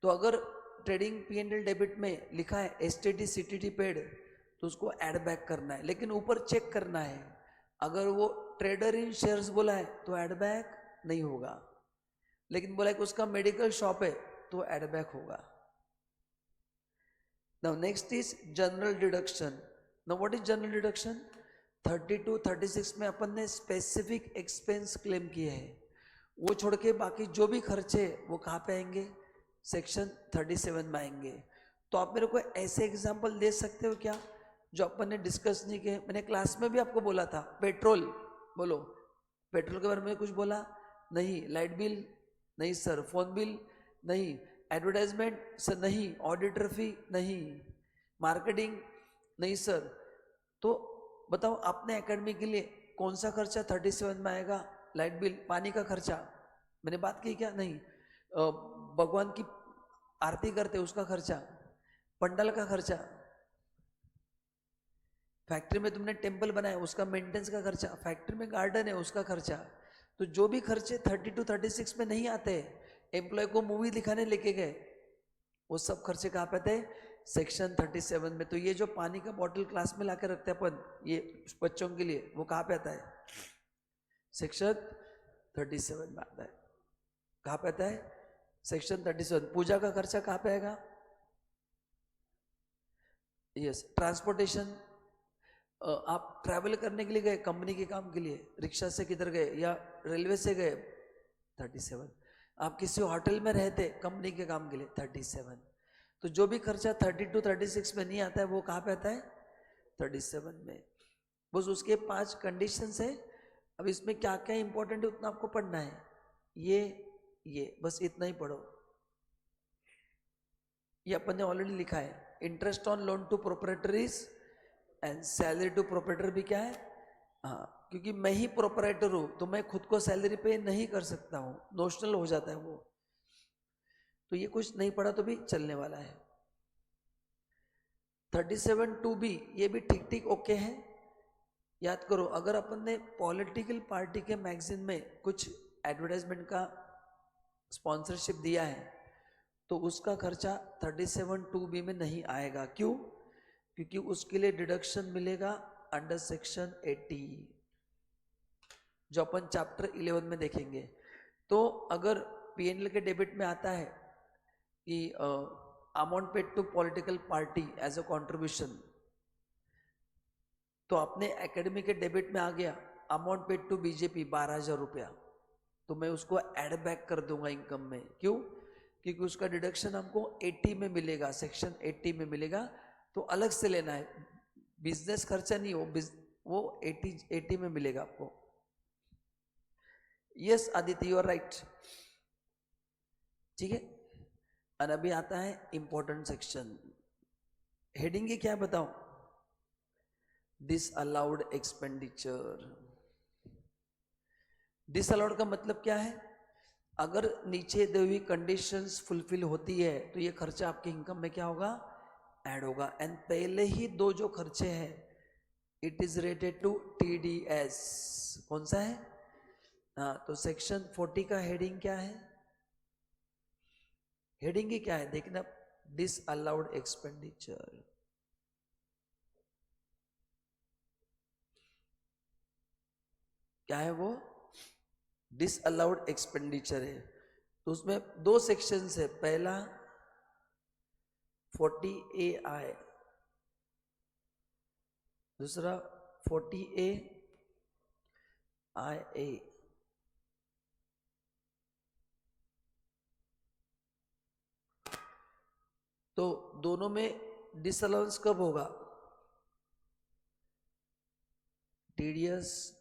तो अगर ट्रेडिंग P&L डेबिट में लिखा है STT CTT पेड, तो उसको ऐड बैक करना है, लेकिन ऊपर चेक करना है। अगर वो ट्रेडर इन शेयर्स बोला है तो ऐड बैक नहीं होगा, लेकिन बोला है कि उसका मेडिकल शॉप है तो ऐड बैक होगा। Now next is general deduction. Now what is general deduction? 32, 36 में अपन ने स्पेसिफिक एक्सपेंस क्लेम किए हैं, वो छोड़ के बाकी जो भी खर्चे वो कहाँ पे आएंगे? सेक्शन 37 में आएंगे। तो आप मेरे को ऐसे एग्जांपल दे सकते हो क्या जो अपन ने डिस्कस नहीं किए? मैंने क्लास में भी आपको बोला था, पेट्रोल, बोलो पेट्रोल के बारे में कुछ बोला नहीं, लाइट बिल नहीं सर, फोन बिल नहीं, एडवर्टाइजमेंट सर नहीं, ऑडिटर फी नहीं, मार्केटिंग नहीं सर। तो बताओ आपने एकेडमी के लिए कौन सा खर्चा 37 में आएगा? लाइट बिल, पानी का खर्चा मैंने बात की क्या? नहीं। भगवान की आरती करते उसका खर्चा, पंडाल का खर्चा, फैक्ट्री में तुमने टेम्पल बनाया उसका मेंटेनेंस का खर्चा, फैक्ट्री में गार्डन है उसका खर्चा। तो जो भी खर्चे 32, 36 में नहीं आते, एम्प्लॉय को मूवी दिखाने लेके गए, वो सब खर्चे कहाँ पे आते? सेक्शन 37 में। तो ये जो पानी का बॉटल क्लास में लाके रखते हैं अपन ये बच्चों के लिए, वो कहाँ पे आता है? सेक्शन 37 में आता है। कहाँ पे आता है? सेक्शन 37। पूजा का खर्चा कहाँ पे आएगा? यस। ट्रांसपोर्टेशन, आप ट्रैवल करने के लिए गए कंपनी के काम के लिए, रिक्शा से किधर गए या रेलवे से गए, 37। आप किसी होटल में रहते कंपनी के काम के लिए, 37। तो जो भी खर्चा 32, 36 में नहीं आता है वो कहाँ पे आता है? 37 में। बस उसके 5 कंडीशंस है। अब इसमें क्या क्या इंपॉर्टेंट है उतना आपको पढ़ना है। ये बस इतना ही पढ़ो। ये अपन ने ऑलरेडी लिखा है, interest on loan to proprietaries and salary to proprietor भी क्या है? हाँ, क्योंकि मैं ही प्रोप्राइटर हूं तो मैं खुद को सैलरी पे नहीं कर सकता हूं, नोशनल हो जाता है वो। तो ये कुछ नहीं पढ़ा तो भी चलने वाला है। 37(2)B ये भी ठीक ठीक ओके है। याद करो, अगर अपन ने पॉलिटिकल पार्टी के मैगजीन में कुछ एडवर्टाइजमेंट का स्पॉन्सरशिप दिया है तो उसका खर्चा 37(2)B में नहीं आएगा। क्यों? क्योंकि उसके लिए डिडक्शन मिलेगा अंडर सेक्शन 80, जो अपन चैप्टर 11 में देखेंगे। तो अगर P&L के डेबिट में आता है कि amount paid to political party as a contribution, तो अपने एकेडमी के डेबिट में आ गया अमाउंट पेड टू बीजेपी 12,000 रुपया, तो मैं उसको ऐड बैक कर दूंगा इनकम में। क्यों? क्योंकि उसका डिडक्शन हमको 80 में मिलेगा, सेक्शन 80 में मिलेगा। तो अलग से लेना है, बिजनेस खर्चा नहीं, वो 80 में मिलेगा आपको। Yes Aditya, you are right. ठीक है। और अभी आता है इंपॉर्टेंट सेक्शन। हेडिंग की क्या बताओ? Disallowed expenditure. डिसअलाउड का मतलब क्या है? अगर नीचे दी हुई कंडीशंस फुलफिल होती है तो ये खर्चा आपके इनकम में क्या होगा? ऐड होगा। एंड पहले ही दो जो खर्चे हैं, it is related to TDS। कौन सा है? हाँ, तो सेक्शन 40 का हेडिंग क्या है? हेडिंग ही क्या है देखना, डिसअलाउड एक्सपेंडिचर। क्या है वो? डिसअलाउड एक्सपेंडिचर है। तो उसमें दो सेक्शंस है, पहला 40AI, दूसरा 40AIA। तो दोनों में डिसअलाउंस कब होगा? TDS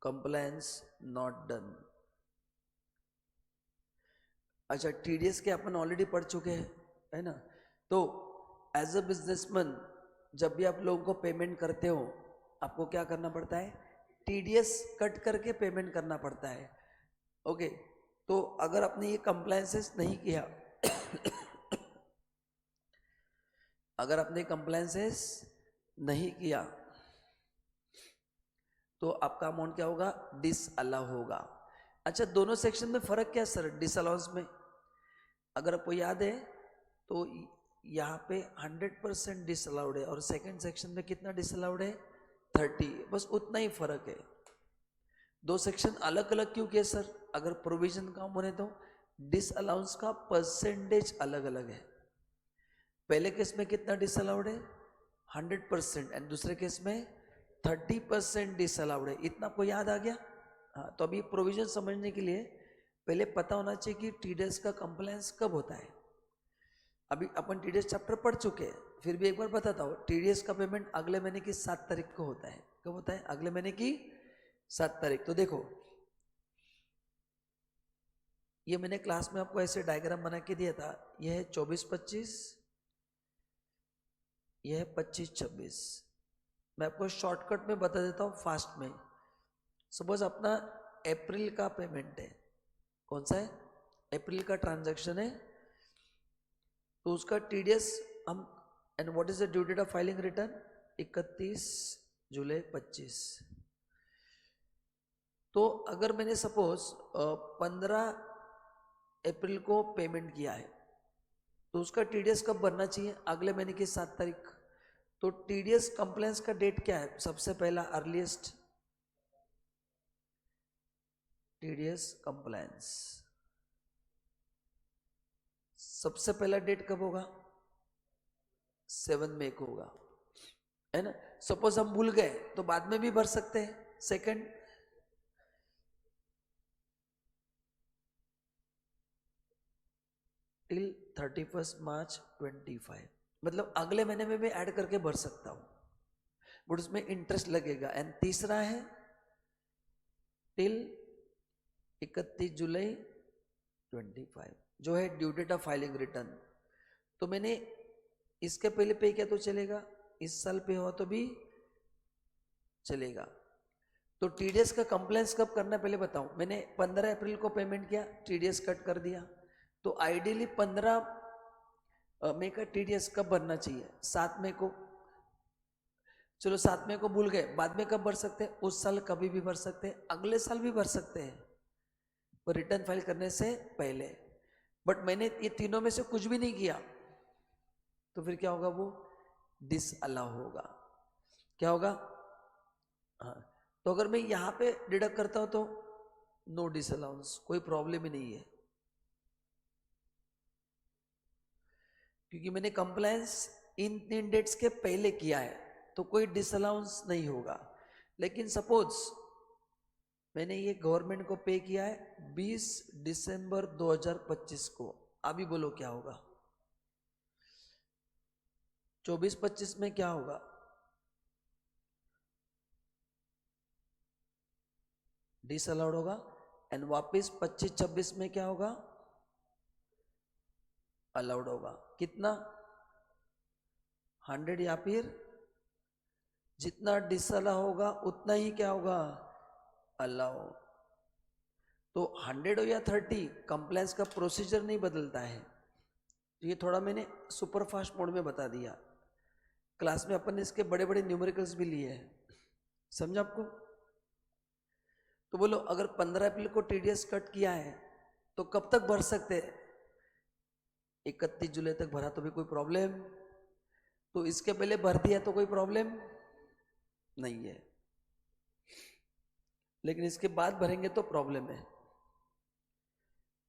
compliance not done. अच्छा, TDS के अपन ऑलरेडी पढ़ चुके हैं, है ना? तो एज अ बिजनेसमैन जब भी आप लोगों को पेमेंट करते हो, आपको क्या करना पड़ता है? TDS कट करके पेमेंट करना पड़ता है। ओके। तो अगर आपने ये कंप्लायंसेस नहीं किया अगर आपने कंप्लायंसेस नहीं किया तो आपका अमाउंट क्या होगा, डिसअलाउ होगा। अच्छा, दोनों सेक्शन में फर्क क्या है सर डिसअलाउंस में? अगर आपको याद है तो यहाँ पे 100% डिसअलाउड है और सेकंड सेक्शन में कितना डिसअलाउड है, 30, बस उतना ही फर्क है। दो सेक्शन अलग अलग क्यों किए सर? अगर प्रोविजन काम होने तो डिसअलाउंस का परसेंटेज अलग अलग है। पहले केस में कितना डिसअलाउड है, 100%, एंड दूसरे केस में 30% डिसअलाउड है। इतना आपको याद आ गया? हाँ, तो अभी प्रोविजन समझने के लिए पहले पता होना चाहिए कि टीडीएस का कंप्लायंस कब होता है। अभी अपन टीडीएस चैप्टर पढ़ चुके हैं, फिर भी एक बार बताता हूँ। टीडीएस का पेमेंट अगले महीने की 7 तारीख को होता है। कब होता है? अगले महीने की 7 तारीख। तो देखो, ये मैंने क्लास में आपको ऐसे डायग्राम बना के दिया था। यह है 24-25, यह है 25-26। मैं आपको शॉर्टकट में बता देता हूँ फास्ट में। सपोज अपना अप्रैल का पेमेंट है, कौन सा है, अप्रैल का ट्रांजैक्शन है, तो उसका टीडीएस हम, and what is the due date of filing return, 31 जुलाई 25। तो अगर मैंने सपोज 15 अप्रैल को पेमेंट किया है तो उसका टीडीएस कब भरना चाहिए, अगले महीने की 7 तारीख। तो टीडीएस कंप्लायंस का डेट क्या है? सबसे पहला अर्लीस्ट टीडीएस कंप्लायंस, सबसे पहला डेट कब होगा, 7 मई को होगा, है ना। सपोज हम भूल गए तो बाद में भी भर सकते हैं, सेकंड। टिल 31 मार्च 25, मतलब अगले महीने में भी ऐड करके भर सकता हूं, बट उसमें इंटरेस्ट लगेगा। एंड तीसरा है टिल 31 जुलाई 25, जो है due date of filing return. तो मैंने इसके पहले पे किया तो चलेगा, इस साल पे हुआ तो भी चलेगा। तो टीडीएस का कंप्लायंस कब करना पहले बताऊं। मैंने 15 अप्रैल को पेमेंट किया, टीडीएस कट कर दिया, तो आइडियली 15 मई का टीडीएस कब भरना चाहिए, 7 मई को। चलो 7 मई को भूल गए, बाद में कब भर सकते हैं, उस साल कभी भी भर सकते हैं, अगले साल भी भर सकते हैं, पर रिटर्न फाइल करने से पहले। बट मैंने ये तीनों में से कुछ भी नहीं किया, तो फिर क्या होगा, वो डिसअलाउ होगा। क्या होगा? हाँ, तो अगर मैं यहां पे डिडक्ट करता हूं तो नो डिसअलाउंस, कोई प्रॉब्लम ही नहीं है, क्योंकि मैंने कंप्लायंस इन 3 डेट्स के पहले किया है, तो कोई डिसअलाउंस नहीं होगा। लेकिन सपोज मैंने ये गवर्नमेंट को पे किया है 20 दिसंबर 2025 को, अभी बोलो क्या होगा, 24-25 में क्या होगा, डिसअलाउड होगा। एंड वापस 25-26 में क्या होगा, अलाउड होगा। कितना, 100, या फिर जितना डिसअलाउ होगा उतना ही क्या होगा, अलाउ। तो 100 हो या 30, कंप्लायंस का प्रोसीजर नहीं बदलता है। तो ये थोड़ा मैंने सुपर फास्ट मोड में बता दिया। क्लास में अपन ने इसके बड़े बड़े न्यूमेरिकल्स भी लिए हैं, समझा आपको? तो बोलो, अगर 15 अप्रैल को टीडीएस कट किया है तो कब तक भर सकते हैं, 31 जुलाई तक भरा तो भी कोई प्रॉब्लम, तो इसके पहले भर दिया तो कोई प्रॉब्लम नहीं है, लेकिन इसके बाद भरेंगे तो प्रॉब्लम है।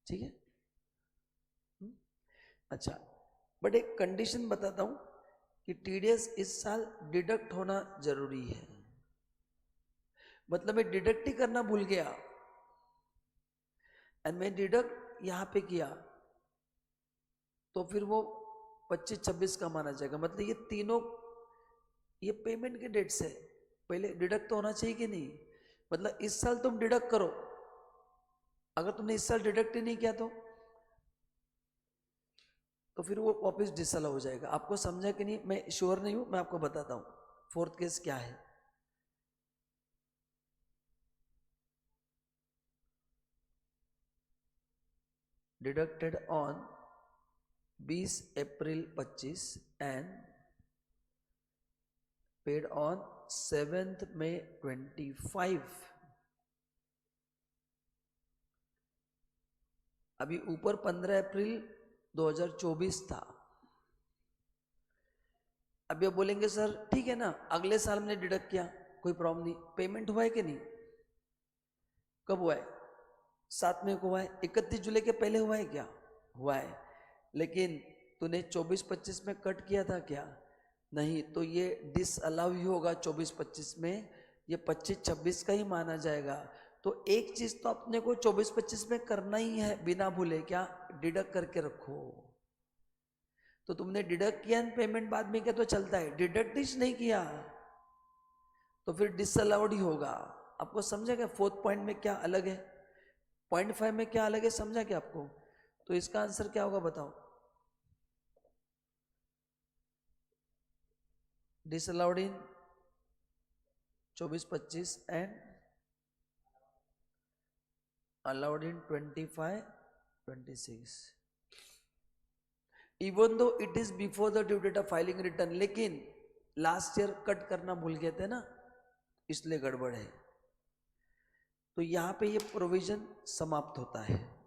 ठीक है? अच्छा, बट एक कंडीशन बताता हूं कि टीडीएस इस साल डिडक्ट होना जरूरी है। मतलब मैं डिडक्ट ही करना भूल गया एंड मैं डिडक्ट यहां पे किया तो फिर वो 25-26 का माना जाएगा। मतलब ये तीनों, ये पेमेंट के डेट से पहले डिडक्ट तो होना चाहिए कि नहीं। मतलब इस साल तुम डिडक्ट करो, अगर तुमने इस साल डिडक्ट ही नहीं किया तो फिर वो वापस डिसअलाउ हो जाएगा। आपको समझा कि नहीं, मैं श्योर नहीं हूं, मैं आपको बताता हूं फोर्थ केस क्या है। Deducted on 20 April 25 and paid on 7 में 25, अभी ऊपर 15 अप्रैल 2024 था। अभी आप बोलेंगे सर ठीक है ना, अगले साल हमने डिडक्ट किया, कोई प्रॉब्लम नहीं, पेमेंट हुआ है कि नहीं? कब हुआ है? 7 में को हुआ है। 31 जुलाई के पहले हुआ है क्या? हुआ है। लेकिन तूने 24-25 में कट किया था क्या? नहीं, तो ये डिसअलाउ ही होगा 24-25 में, ये 25-26 का ही माना जाएगा। तो एक चीज तो अपने को 24-25 में करना ही है बिना भूले, क्या? डिडक्ट करके रखो। तो तुमने डिडक्ट किया, पेमेंट बाद में किया तो चलता है, डिडक्ट ही नहीं किया तो फिर डिसअलाउड ही होगा। आपको समझा क्या फोर्थ पॉइंट में क्या अलग है, 0.5 में क्या अलग है, समझा क्या आपको? तो इसका आंसर क्या होगा बताओ? Disallowed in 24-25 and allowed in 25-26, even though it is before the due date of filing return, लेकिन लास्ट ईयर कट करना भूल गए थे ना, इसलिए गड़बड़ है। तो यहां पे ये प्रोविजन समाप्त होता है।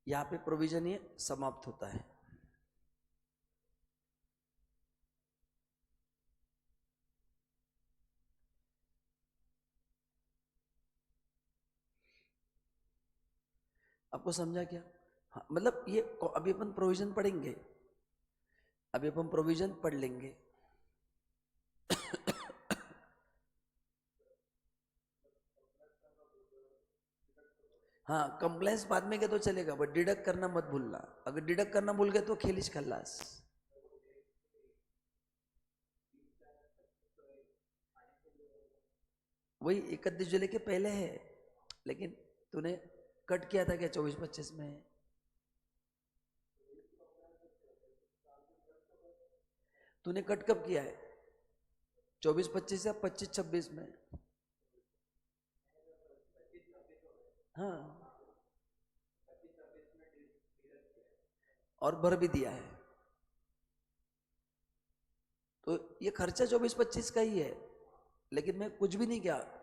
यहां पे प्रोविजन ये समाप्त होता है। आपको समझा क्या? हाँ, मतलब ये अभी अपन प्रोविजन पढ़ेंगे, अभी अपन प्रोविजन पढ़ लेंगे। हाँ, कंप्लेंस बाद में क्या तो चलेगा, बट डिडक्ट करना मत भूलना। अगर डिडक्ट करना भूल गए तो खेलिश खल्लास। वही 31 जुलाई के पहले है, लेकिन तूने कट किया था क्या 24-25 में? तूने कट कब किया है? 24-25 या 25-26 में? हाँ, और भर भी दिया है। तो ये खर्चा 24-25 का ही है, लेकिन मैं कुछ भी नहीं किया।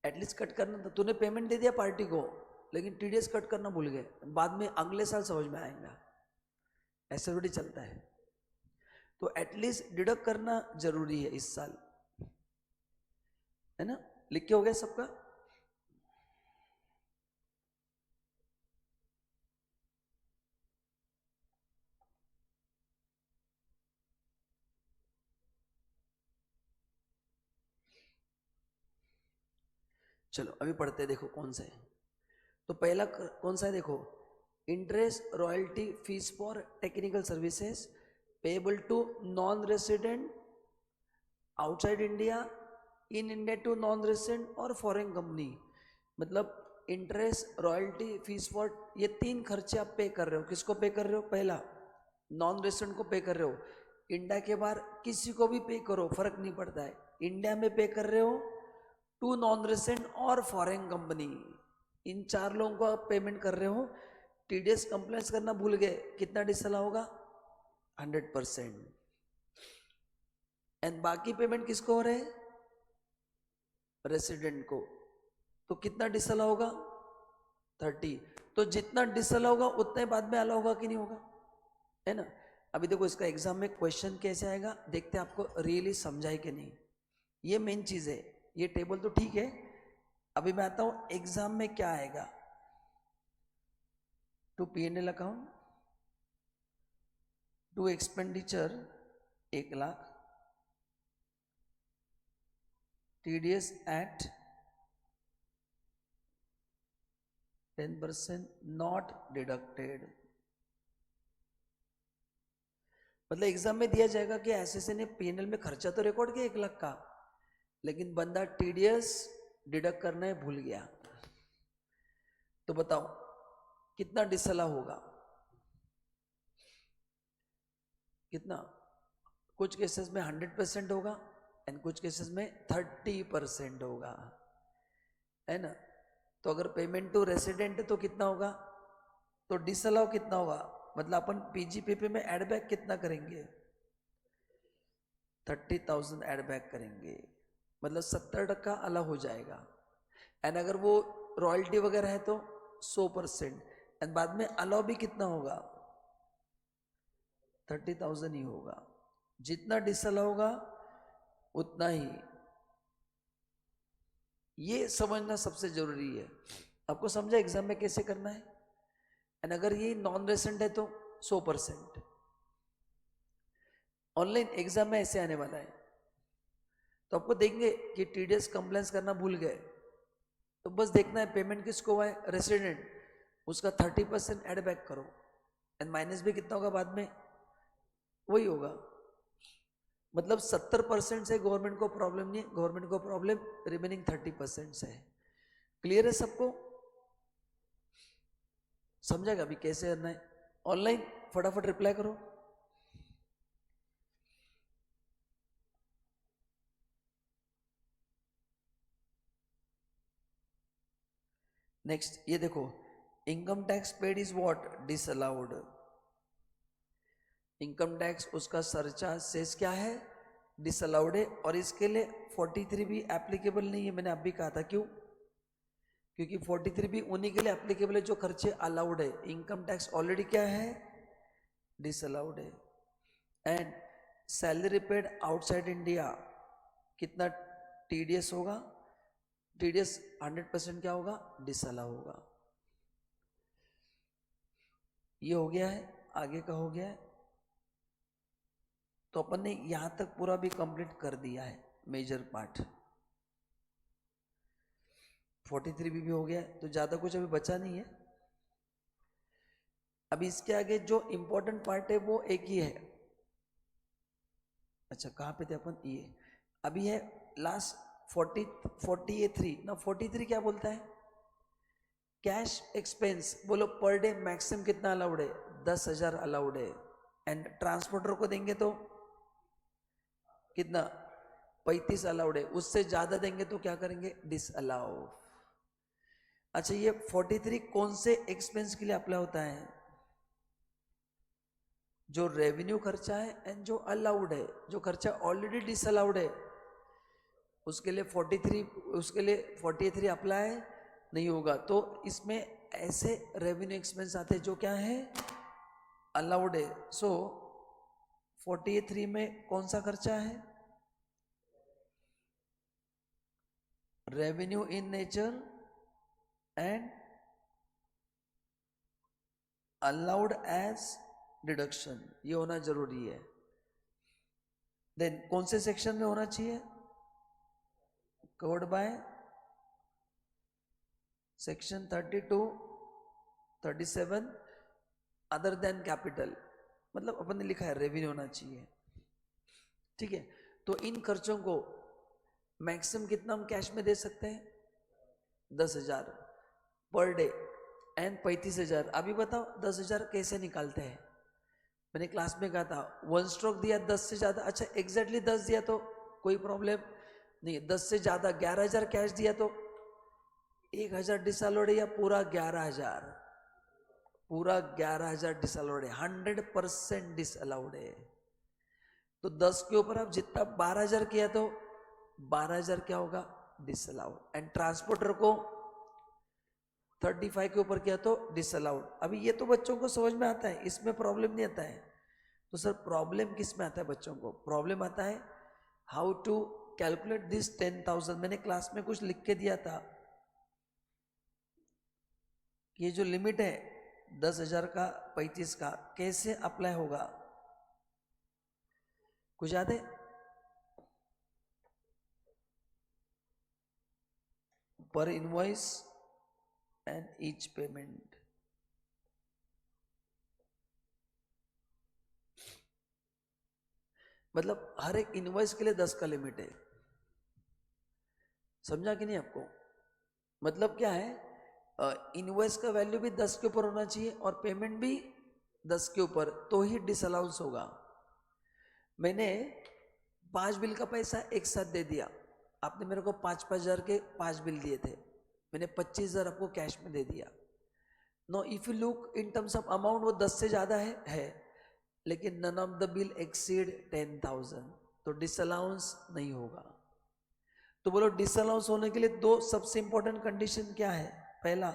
एटलीस्ट कट करना था, तूने पेमेंट दे दिया पार्टी को, लेकिन टीडीएस कट करना भूल गए, बाद में अगले साल समझ में आएगा। ऐसे थोड़ी चलता है। तो एटलीस्ट डिडक्ट करना जरूरी है इस साल, है ना? लिख के हो गया सबका? चलो अभी पढ़ते हैं, देखो कौन सा है। तो पहला कौन सा है देखो, interest royalty fees for technical services payable to non resident outside India, in India to non resident और फॉरेन कंपनी। मतलब इंटरेस्ट रॉयल्टी फीस फॉर, ये 3 खर्चे आप पे कर रहे हो। किसको पे कर रहे हो? पहला नॉन रेसिडेंट को पे कर रहे हो। इंडिया के बाहर किसी को भी पे करो, फर्क नहीं पड़ता है। इंडिया में पे कर रहे हो टू नॉन रेसिडेंट और फॉरेन कंपनी, इन 4 लोगों को आप पेमेंट कर रहे हो। टीडीएस कंप्लेंट्स करना भूल गए, कितना डिसला होगा? 100%। एंड बाकी पेमेंट किसको हो रहे हैं? रेसिडेंट को। तो कितना डिसला होगा? 30। तो जितना डिसला होगा उतना ही बाद में अलाउ होगा कि नहीं होगा, है ना? अभी देखो इसका एग्जाम में क्वेश्चन कैसे आएगा, देखते हैं आपको रियली समझाए कि नहीं। ये मेन चीज है। ये टेबल तो ठीक है, अभी मैं आता हूं एग्जाम में क्या आएगा। To P&L account, to expenditure 1 lakh, TDS at 10% not deducted. मतलब एग्जाम में दिया जाएगा कि एसएसए ने P&L में खर्चा तो रिकॉर्ड किया 1 लाख का, लेकिन बंदा TDS डिडक्ट करना है भूल गया। तो बताओ कितना डिसला होगा? कितना? कुछ केसेस में 100% होगा एंड कुछ केसेस में 30% होगा, है ना? तो अगर पेमेंट टू रेसिडेंट है तो कितना होगा, तो डिसअलाउ कितना होगा, मतलब अपन पीजीपीपी में एड बैक कितना करेंगे, 30,000 एड बैक करेंगे, मतलब 70% अलग हो जाएगा। एंड अगर वो रॉयल्टी वगैरह है तो 100%, एंड बाद में अलाउ भी कितना होगा, 30,000 ही होगा। जितना डिसअलाउ होगा उतना ही, ये समझना सबसे जरूरी है। आपको समझा एग्जाम में कैसे करना है। एंड अगर ये नॉन रेसिडेंट है तो 100%। ऑनलाइन एग्जाम में ऐसे आने वाला है, तो आपको देंगे कि टीडीएस कंप्लेंस करना भूल गए, तो बस देखना है पेमेंट किसको हुआ है, रेसिडेंट, उसका 30% एड बैक करो, एंड माइनस भी कितना होगा बाद में, वही होगा। मतलब 70% से गवर्नमेंट को प्रॉब्लम नहीं है, गवर्नमेंट को प्रॉब्लम रिमेनिंग 30% से है। क्लियर है सबको, समझेगा अभी कैसे करना है। ऑनलाइन फटाफट रिप्लाई करो। नेक्स्ट ये देखो, income tax paid is what, disallowed. Income tax उसका सरचार्ज सेस क्या है, डिसअलाउड है, और इसके लिए 43 भी एप्लीकेबल नहीं है। मैंने अभी कहा था क्यों, क्योंकि 43 भी उन्हीं के लिए एप्लीकेबल है जो खर्चे अलाउड है। इनकम टैक्स ऑलरेडी क्या है, डिसअलाउड है। And salary paid outside India कितना टीडीएस होगा, टीडीएस 100% क्या होगा, डिसअलाउ होगा। ये हो गया है, आगे का हो गया है। तो अपन ने यहां तक पूरा भी कंप्लीट कर दिया है, मेजर पार्ट 43 भी हो गया है, तो ज्यादा कुछ अभी बचा नहीं है। अभी इसके आगे जो इंपॉर्टेंट पार्ट है वो एक ही है। अच्छा कहां पे थे अपन, ये अभी है लास्ट 43 ना, 43 क्या बोलता है, कैश एक्सपेंस। बोलो पर डे मैक्सिमम कितना अलाउड है, 10,000 अलाउड है। एंड ट्रांसपोर्टर को देंगे तो कितना, 35 अलाउड है। उससे ज्यादा देंगे तो क्या करेंगे, डिसअलाउ। अच्छा ये 43 कौन से एक्सपेंस के लिए अप्लाई होता है, जो रेवेन्यू खर्चा है एंड जो अलाउड है। जो खर्चा ऑलरेडी डिसअलाउड है उसके लिए 43, उसके लिए 43 अप्लाई नहीं होगा। तो इसमें ऐसे रेवेन्यू एक्सपेंस आते हैं जो क्या है, अलाउड है। सो 43 में कौन सा खर्चा है, revenue in nature and allowed as deduction, ये होना जरूरी है। देन कौन से सेक्शन में होना चाहिए, covered by section 32, 37 other than capital, मतलब अपन ने लिखा है रेवेन्यू होना चाहिए। ठीक है, तो इन खर्चों को मैक्सिमम कितना हम कैश में दे सकते हैं, 10,000 पर डे एंड 35,000। अभी बताओ 10,000 कैसे निकालते हैं, मैंने क्लास में कहा था 1 स्ट्रोक दिया 10 से ज्यादा, अच्छा एग्जैक्टली 10 दिया तो कोई प्रॉब्लम नहीं, 10 से ज्यादा 11,000 कैश दिया तो 1,000 डिसअलाउड है, या पूरा 11,000, पूरा 11,000 डिसअलाउड है, 100% डिसअलाउड है। तो 10 के ऊपर आप जितना 12,000 किया तो 12,000 क्या होगा, डिसअलाउड। एंड ट्रांसपोर्टर को 35 के ऊपर किया तो डिसअलाउड। अभी ये तो बच्चों को समझ में आता है, इसमें प्रॉब्लम नहीं आता है। तो सर प्रॉब्लम किस में आता है बच्चों को, प्रॉब्लम आता है हाउ टू कैलकुलेट दिस 10,000। मैंने क्लास में कुछ लिख के दिया था, ये जो लिमिट है 10,000 का 35 का कैसे अप्लाई होगा, कुछ याद है, पर इनवॉइस एंड ईच पेमेंट। मतलब हर एक इनवॉइस के लिए 10 का लिमिट है, समझा कि नहीं आपको। मतलब क्या है, इनवॉइस का वैल्यू भी 10 के ऊपर होना चाहिए और पेमेंट भी 10 के ऊपर, तो ही डिसअलाउंस होगा। मैंने 5 बिल का पैसा एक साथ दे दिया, आपने मेरे को 5,000 के 5 बिल दिए थे, मैंने 25,000 आपको कैश में दे दिया. No if you look in terms of amount वो 10 से ज्यादा है लेकिन none of the bill exceed 10,000 तो डिसअलाउंस नहीं होगा. तो बोलो डिसअलाउंस होने के लिए दो सबसे इंपॉर्टेंट कंडीशन क्या है. पहला,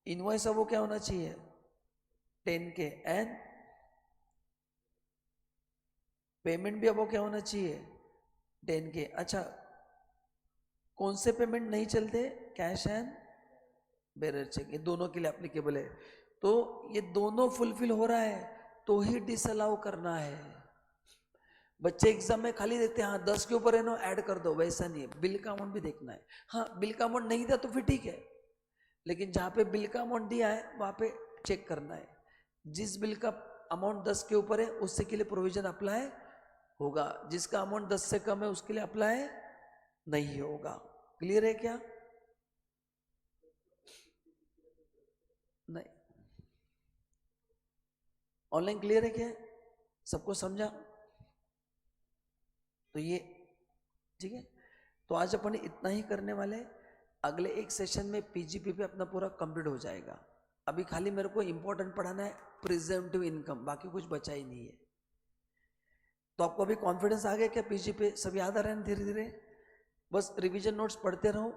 इनवॉइस अब वो क्या होना चाहिए 10K एंड पेमेंट भी अब वो क्या होना चाहिए 10K. अच्छा, कौन से पेमेंट नहीं चलते, कैश एंड बेरर चेक, ये दोनों के लिए एप्लीकेबल है. तो ये दोनों फुलफिल हो रहा है तो ही डिसअलाउ करना है. बच्चे एग्जाम में खाली देते हैं हाँ 10 के ऊपर है ना ऐड कर दो, वैसा नहीं है. बिल का अमाउंट भी देखना है. हाँ बिल का अमाउंट नहीं था तो फिर ठीक है, लेकिन जहाँ पे बिल का अमाउंट दिया है वहाँ पे चेक करना है. जिस बिल का अमाउंट 10 के ऊपर है उससे के लिए प्रोविजन अप्लाई होगा, जिसका अमाउंट 10 से कम है उसके लिए अप्लाई नहीं होगा. क्लियर है क्या? नहीं, ऑनलाइन क्लियर है क्या? सबको समझा? तो ये ठीक है. तो आज अपन इतना ही करने वाले. अगले एक सेशन में पीजीपीपी अपना पूरा कंप्लीट हो जाएगा. अभी खाली मेरे को इंपॉर्टेंट पढ़ाना है प्रिजम्पटिव इनकम, बाकी कुछ बचा ही नहीं है. तो आपको अभी कॉन्फिडेंस आ गया क्या पीजीपी सब याद आ रहा है धीरे धीरे? बस रिवीजन नोट्स पढ़ते रहो.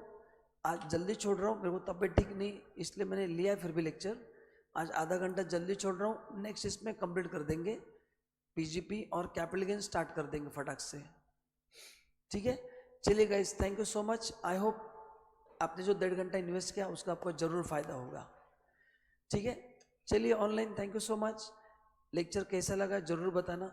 आज जल्दी छोड़ रहा हूँ, मेरे को तबीयत ठीक नहीं इसलिए मैंने लिया है फिर भी लेक्चर. आज आधा घंटा जल्दी छोड़ रहा हूँ, नेक्स्ट इसमें कंप्लीट कर देंगे पीजीपी और कैपिटल गेन स्टार्ट कर देंगे फटाक से. ठीक है, चलिए guys, thank you so much. I hope आपने जो 1.5 घंटा इन्वेस्ट किया उसका आपको जरूर फायदा होगा. ठीक है, चलिए online thank you so much. Lecture कैसा लगा जरूर बताना.